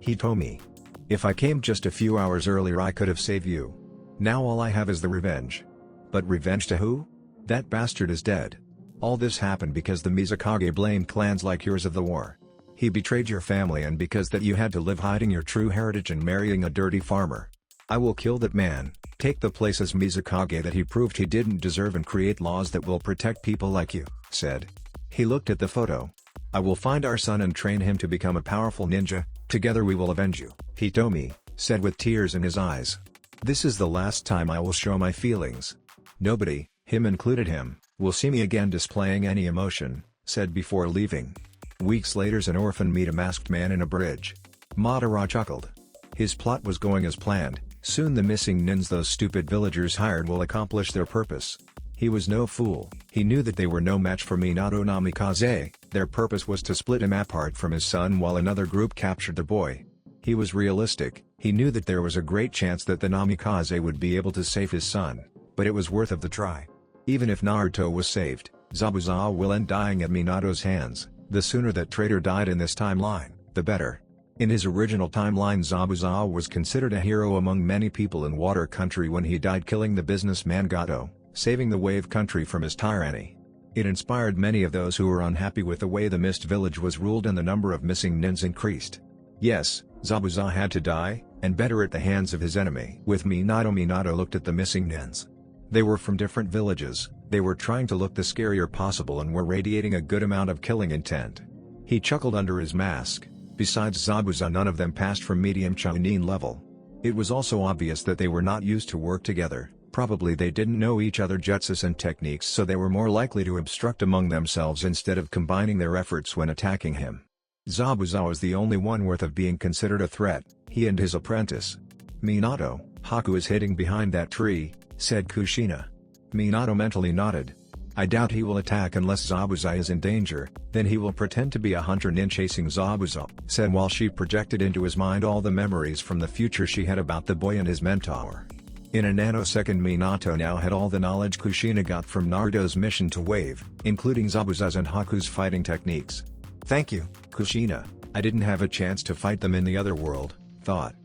Hitomi. If I came just a few hours earlier I could have saved you. Now all I have is the revenge. But revenge to who? That bastard is dead. All this happened because the Mizukage blamed clans like yours of the war. He betrayed your family, and because that you had to live hiding your true heritage and marrying a dirty farmer. I will kill that man, take the place as Mizukage that he proved he didn't deserve, and create laws that will protect people like you, said. He looked at the photo. I will find our son and train him to become a powerful ninja. Together we will avenge you, Hitomi said with tears in his eyes. This is the last time I will show my feelings. Nobody, him included him, will see me again displaying any emotion, said before leaving. Weeks later an orphan meet a masked man in a bridge. Madara chuckled. His plot was going as planned. Soon the missing nins those stupid villagers hired will accomplish their purpose. He was no fool. He knew that they were no match for Minato Namikaze. Their purpose was to split him apart from his son while another group captured the boy. He was realistic. He knew that there was a great chance that the Namikaze would be able to save his son, but it was worth of the try. Even if Naruto was saved, Zabuza will end dying at Minato's hands. The sooner that traitor died in this timeline, the better. In his original timeline, Zabuza was considered a hero among many people in Water Country when he died killing the businessman Gato, saving the Wave Country from his tyranny. It inspired many of those who were unhappy with the way the Mist Village was ruled and the number of missing nins increased. Yes, Zabuza had to die, and better at the hands of his enemy. With Minato looked at the missing nins. They were from different villages, they were trying to look the scarier possible and were radiating a good amount of killing intent. He chuckled under his mask. Besides Zabuza, none of them passed from medium Chunin level. It was also obvious that they were not used to work together, probably they didn't know each other jutsus and techniques, so they were more likely to obstruct among themselves instead of combining their efforts when attacking him. Zabuza was the only one worth of being considered a threat, he and his apprentice. Minato, Haku is hiding behind that tree, said Kushina. Minato mentally nodded. I doubt he will attack unless Zabuza is in danger, then he will pretend to be a hunter nin chasing Zabuza, said while she projected into his mind all the memories from the future she had about the boy and his mentor. In a nanosecond, Minato now had all the knowledge Kushina got from Naruto's mission to Wave, including Zabuza's and Haku's fighting techniques. Thank you, Kushina, I didn't have a chance to fight them in the other world, thought.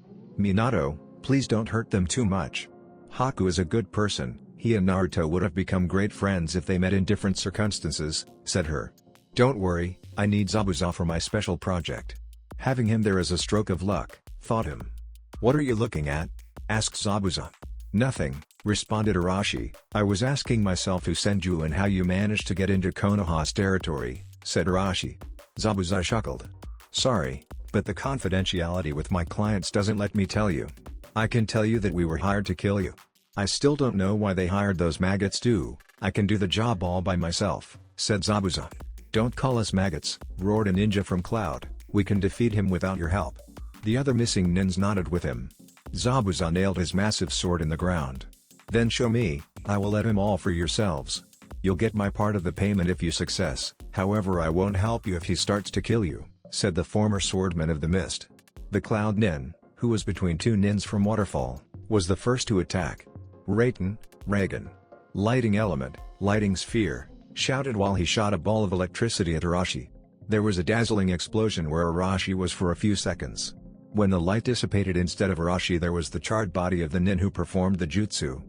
Minato, please don't hurt them too much. Haku is a good person. He and Naruto would have become great friends if they met in different circumstances, said her. Don't worry, I need Zabuza for my special project. Having him there is a stroke of luck, thought him. What are you looking at? Asked Zabuza. Nothing, responded Arashi, I was asking myself who sent you and how you managed to get into Konoha's territory, said Arashi. Zabuza chuckled. Sorry, but the confidentiality with my clients doesn't let me tell you. I can tell you that we were hired to kill you. I still don't know why they hired those maggots too, I can do the job all by myself, said Zabuza. Don't call us maggots, roared a ninja from Cloud, we can defeat him without your help. The other missing nins nodded with him. Zabuza nailed his massive sword in the ground. Then show me, I will let him all for yourselves. You'll get my part of the payment if you success, however I won't help you if he starts to kill you, said the former swordman of the mist. The Cloud Nin, who was between two nins from Waterfall, was the first to attack. Reagan. Lighting element, lighting sphere, shouted while he shot a ball of electricity at Arashi. There was a dazzling explosion where Arashi was for a few seconds. When the light dissipated instead of Arashi there was the charred body of the nin who performed the jutsu.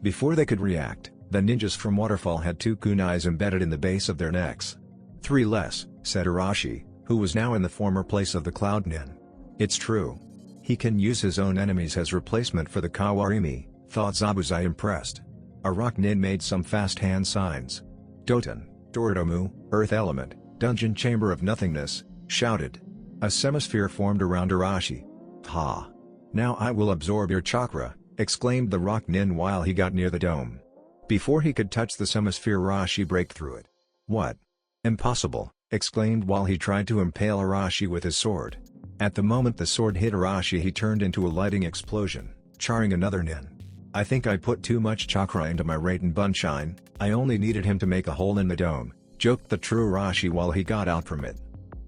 Before they could react, the ninjas from Waterfall had two kunais embedded in the base of their necks. 3 less, said Arashi, who was now in the former place of the Cloud Nin. It's true. He can use his own enemies as replacement for the Kawarimi, thought Zabuza impressed. A rock nin made some fast hand signs. Doton, Doritomu, Earth Element, Dungeon Chamber of Nothingness, shouted. A semisphere formed around Arashi. Ha! Now I will absorb your chakra, exclaimed the rock nin while he got near the dome. Before he could touch the semisphere Arashi break through it. What? Impossible, exclaimed while he tried to impale Arashi with his sword. At the moment the sword hit Arashi he turned into a lighting explosion, charring another nin. I think I put too much chakra into my Raiden Bunshine, I only needed him to make a hole in the dome, joked the true Arashi while he got out from it.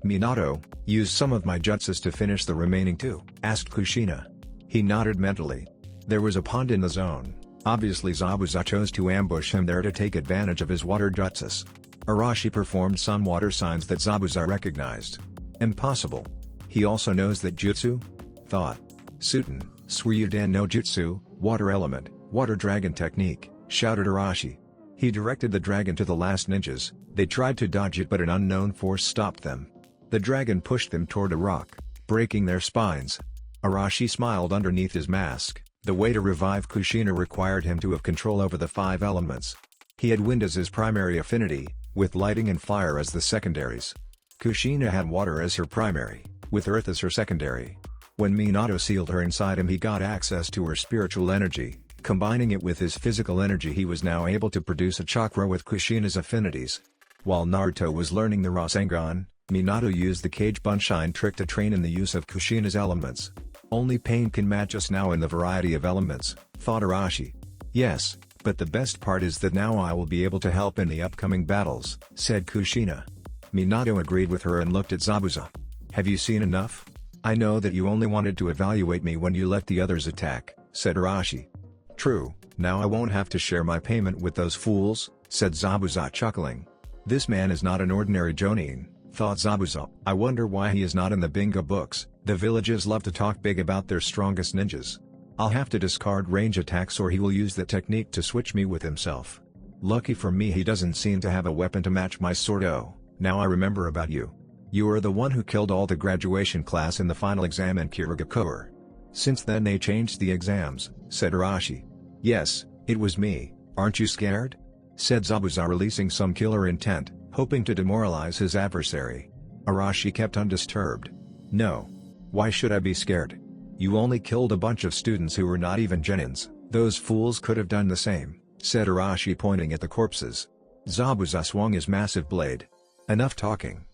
Minato, use some of my jutsus to finish the remaining 2, asked Kushina. He nodded mentally. There was a pond in the zone, obviously Zabuza chose to ambush him there to take advantage of his water jutsus. Arashi performed some water signs that Zabuza recognized. Impossible. He also knows that jutsu? Thought. Suten, Suryudan no jutsu, water element, water dragon technique, shouted Arashi. He directed the dragon to the last ninjas, they tried to dodge it but an unknown force stopped them. The dragon pushed them toward a rock, breaking their spines. Arashi smiled underneath his mask, the way to revive Kushina required him to have control over the 5 elements. He had wind as his primary affinity, with lighting and fire as the secondaries. Kushina had water as her primary, with earth as her secondary. When Minato sealed her inside him he got access to her spiritual energy, combining it with his physical energy he was now able to produce a chakra with Kushina's affinities. While Naruto was learning the Rasengan, Minato used the Cage Bunshine trick to train in the use of Kushina's elements. Only pain can match us now in the variety of elements, thought Arashi. Yes, but the best part is that now I will be able to help in the upcoming battles, said Kushina. Minato agreed with her and looked at Zabuza. Have you seen enough? I know that you only wanted to evaluate me when you let the others attack, said Arashi. True, now I won't have to share my payment with those fools, said Zabuza chuckling. This man is not an ordinary Jonin, thought Zabuza. I wonder why he is not in the bingo books. The villages love to talk big about their strongest ninjas. I'll have to discard range attacks or he will use the technique to switch me with himself. Lucky for me he doesn't seem to have a weapon to match my sword. Oh, now I remember about you. You are the one who killed all the graduation class in the final exam in Kirigakure. Since then they changed the exams, said Arashi. Yes, it was me. Aren't you scared? Said Zabuza, releasing some killer intent, hoping to demoralize his adversary. Arashi kept undisturbed. No. Why should I be scared? You only killed a bunch of students who were not even genins. Those fools could have done the same, said Arashi, pointing at the corpses. Zabuza swung his massive blade. Enough talking.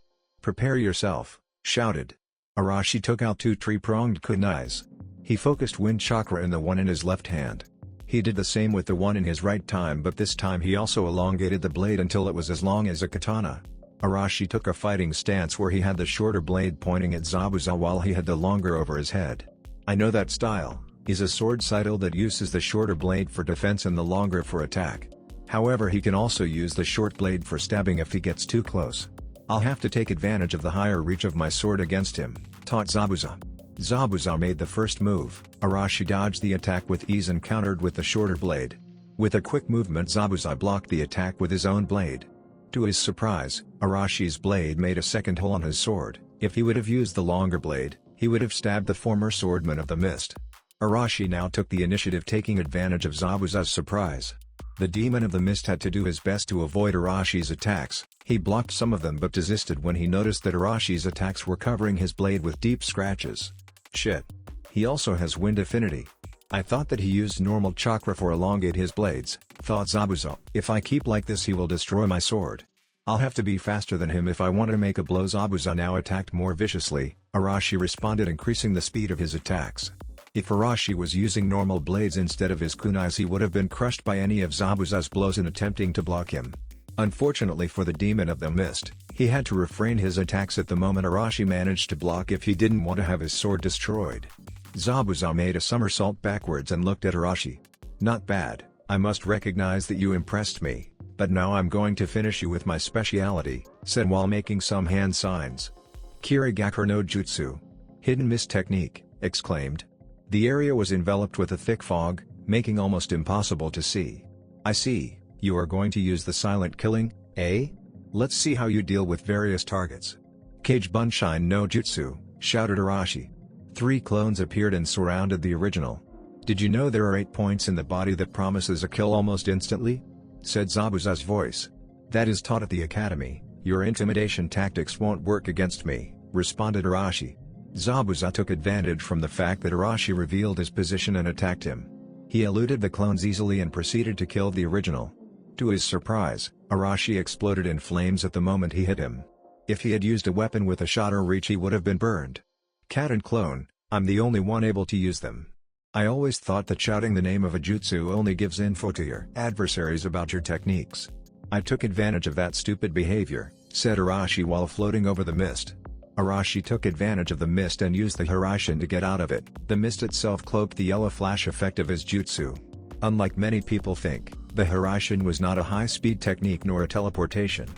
Prepare yourself, shouted. Arashi took out two tree-pronged kunais. He focused wind chakra in the one in his left hand. He did the same with the one in his right time, but this time he also elongated the blade until it was as long as a katana. Arashi took a fighting stance where he had the shorter blade pointing at Zabuza while he had the longer over his head. I know that style. He's a sword style that uses the shorter blade for defense and the longer for attack. However, he can also use the short blade for stabbing if he gets too close. I'll have to take advantage of the higher reach of my sword against him, taught Zabuza. Zabuza made the first move. Arashi dodged the attack with ease and countered with the shorter blade. With a quick movement, Zabuza blocked the attack with his own blade. To his surprise, Arashi's blade made a second hole on his sword. If he would have used the longer blade, he would have stabbed the former swordman of the mist. Arashi now took the initiative, taking advantage of Zabuza's surprise. The demon of the mist had to do his best to avoid Arashi's attacks. He blocked some of them but desisted when he noticed that Arashi's attacks were covering his blade with deep scratches. Shit. He also has wind affinity. I thought that he used normal chakra for elongate his blades, thought Zabuza. If I keep like this he will destroy my sword. I'll have to be faster than him if I want to make a blow. Zabuza now attacked more viciously. Arashi responded, increasing the speed of his attacks. If Arashi was using normal blades instead of his kunais, he would have been crushed by any of Zabuza's blows in attempting to block him. Unfortunately for the demon of the mist, he had to refrain his attacks at the moment Arashi managed to block if he didn't want to have his sword destroyed. Zabuza made a somersault backwards and looked at Arashi. Not bad, I must recognize that you impressed me, but now I'm going to finish you with my speciality, said while making some hand signs. Kirigakure no Jutsu. Hidden mist technique, exclaimed. The area was enveloped with a thick fog, making almost impossible to see. I see, you are going to use the silent killing, eh? Let's see how you deal with various targets. Kage Bunshin no Jutsu, shouted Arashi. 3 clones appeared and surrounded the original. Did you know there are 8 points in the body that promises a kill almost instantly? Said Zabuza's voice. That is taught at the academy. Your intimidation tactics won't work against me, responded Arashi. Zabuza took advantage from the fact that Arashi revealed his position and attacked him. He eluded the clones easily and proceeded to kill the original. To his surprise, Arashi exploded in flames at the moment he hit him. If he had used a weapon with a shorter reach he would have been burned. Cat and clone, I'm the only one able to use them. I always thought that shouting the name of a jutsu only gives info to your adversaries about your techniques. I took advantage of that stupid behavior, said Arashi while floating over the mist. Arashi took advantage of the mist and used the Hiraishin to get out of it. The mist itself cloaked the yellow flash effect of his jutsu. Unlike many people think, the Hiraishin was not a high-speed technique nor a teleportation.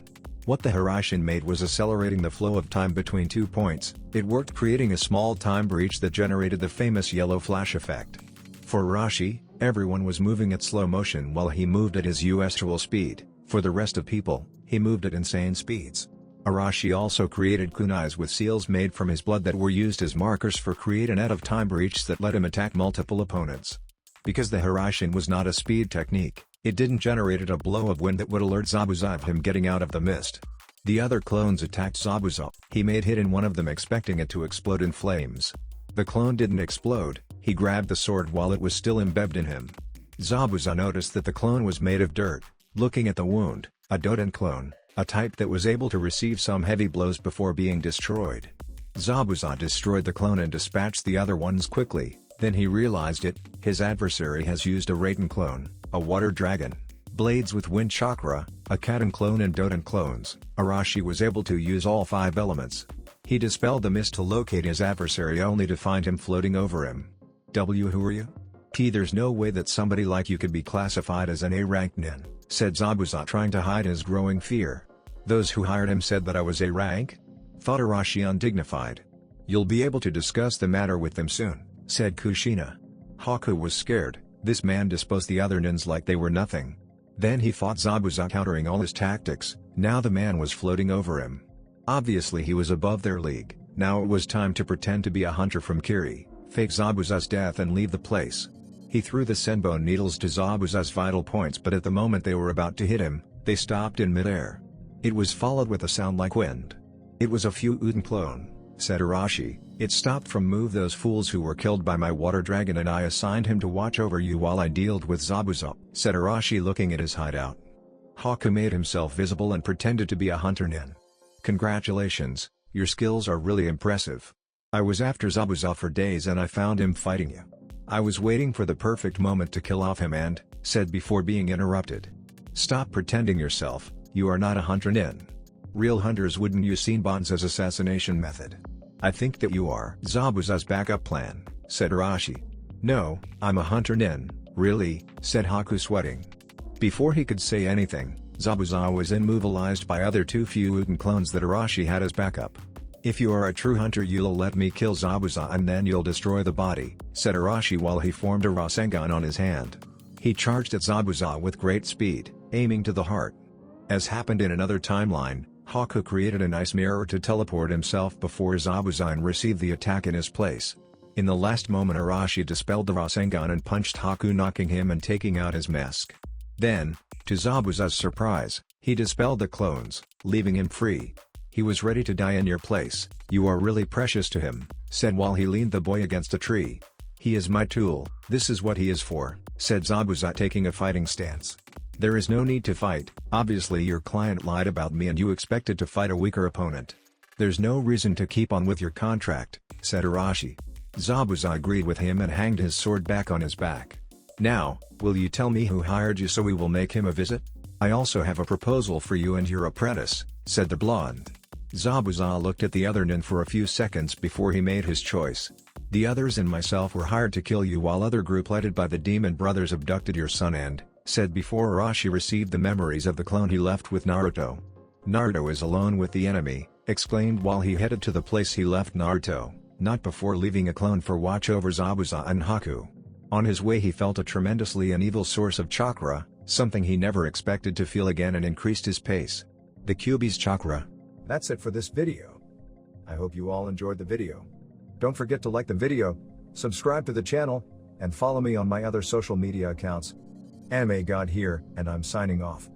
What the Hiraishin made was accelerating the flow of time between 2 points. It worked, creating a small time breach that generated the famous yellow flash effect. For Arashi, everyone was moving at slow motion while he moved at his usual speed. For the rest of people, he moved at insane speeds. Arashi also created kunais with seals made from his blood that were used as markers for create a net of time breach that let him attack multiple opponents. Because the Hiraishin was not a speed technique, it didn't generate a blow of wind that would alert Zabuza of him getting out of the mist. The other clones attacked Zabuza. He made hit in one of them expecting it to explode in flames. The clone didn't explode, he grabbed the sword while it was still embedded in him. Zabuza noticed that the clone was made of dirt. Looking at the wound, a Doden clone, a type that was able to receive some heavy blows before being destroyed. Zabuza destroyed the clone and dispatched the other ones quickly, then he realized it, his adversary has used a Raiden clone, a water dragon, blades with wind chakra, a Kaden clone and Doden clones. Arashi was able to use all 5 elements. He dispelled the mist to locate his adversary only to find him floating over him. Who are you? There's no way that somebody like you could be classified as an A-ranked nin, said Zabuza, trying to hide his growing fear. Those who hired him said that I was A rank? thought Arashi undignified. "You'll be able to discuss the matter with them soon," said Kushina. Haku was scared. This man disposed the other nins like they were nothing. Then he fought Zabuza, countering all his tactics. Now the man was floating over him. Obviously he was above their league. Now it was time to pretend to be a hunter from Kiri, fake Zabuza's death and leave the place. He threw the senbon needles to Zabuza's vital points, but at the moment they were about to hit him, they stopped in midair. It was followed with a sound like wind. "It was a few Uden clone," said Arashi. "It stopped from move those fools who were killed by my water dragon, and I assigned him to watch over you while I dealt with Zabuza," said Arashi, looking at his hideout. Haku made himself visible and pretended to be a hunter nin. "Congratulations, your skills are really impressive. I was after Zabuza for days and I found him fighting you. I was waiting for the perfect moment to kill off him and," said before being interrupted. "Stop pretending yourself, you are not a hunter nin. Real hunters wouldn't use senbons as assassination method. I think that you are Zabuza's backup plan," said Arashi. "No, I'm a hunter nin, really," said Haku, sweating. Before he could say anything, Zabuza was immobilized by other two Uden clones that Arashi had as backup. "If you are a true hunter, you'll let me kill Zabuza and then you'll destroy the body," said Arashi while he formed a Rasengan on his hand. He charged at Zabuza with great speed, aiming to the heart. As happened in another timeline, Haku created a nice mirror to teleport himself before Zabuza and received the attack in his place. In the last moment Arashi dispelled the Rasengan and punched Haku, knocking him and taking out his mask. Then, to Zabuza's surprise, he dispelled the clones, leaving him free. "He was ready to die in your place. You are really precious to him," said while he leaned the boy against a tree. "He is my tool, this is what he is for," said Zabuza, taking a fighting stance. "There is no need to fight. Obviously your client lied about me and you expected to fight a weaker opponent. There's no reason to keep on with your contract," said Arashi. Zabuza agreed with him and hanged his sword back on his back. "Now, will you tell me who hired you so we will make him a visit? I also have a proposal for you and your apprentice," said the blonde. Zabuza looked at the other nin for a few seconds before he made his choice. "The others and myself were hired to kill you while other group led by the demon brothers abducted your son and," said before Arashi received the memories of the clone he left with Naruto. "Naruto is alone with the enemy," exclaimed while he headed to the place he left Naruto, not before leaving a clone for watch over Zabuza and Haku. On his way he felt a tremendously an evil source of chakra, something he never expected to feel again, and increased his pace. The Kyuubi's chakra. That's it for this video. I hope you all enjoyed the video. Don't forget to like the video, subscribe to the channel, and follow me on my other social media accounts. Anime God here, and I'm signing off.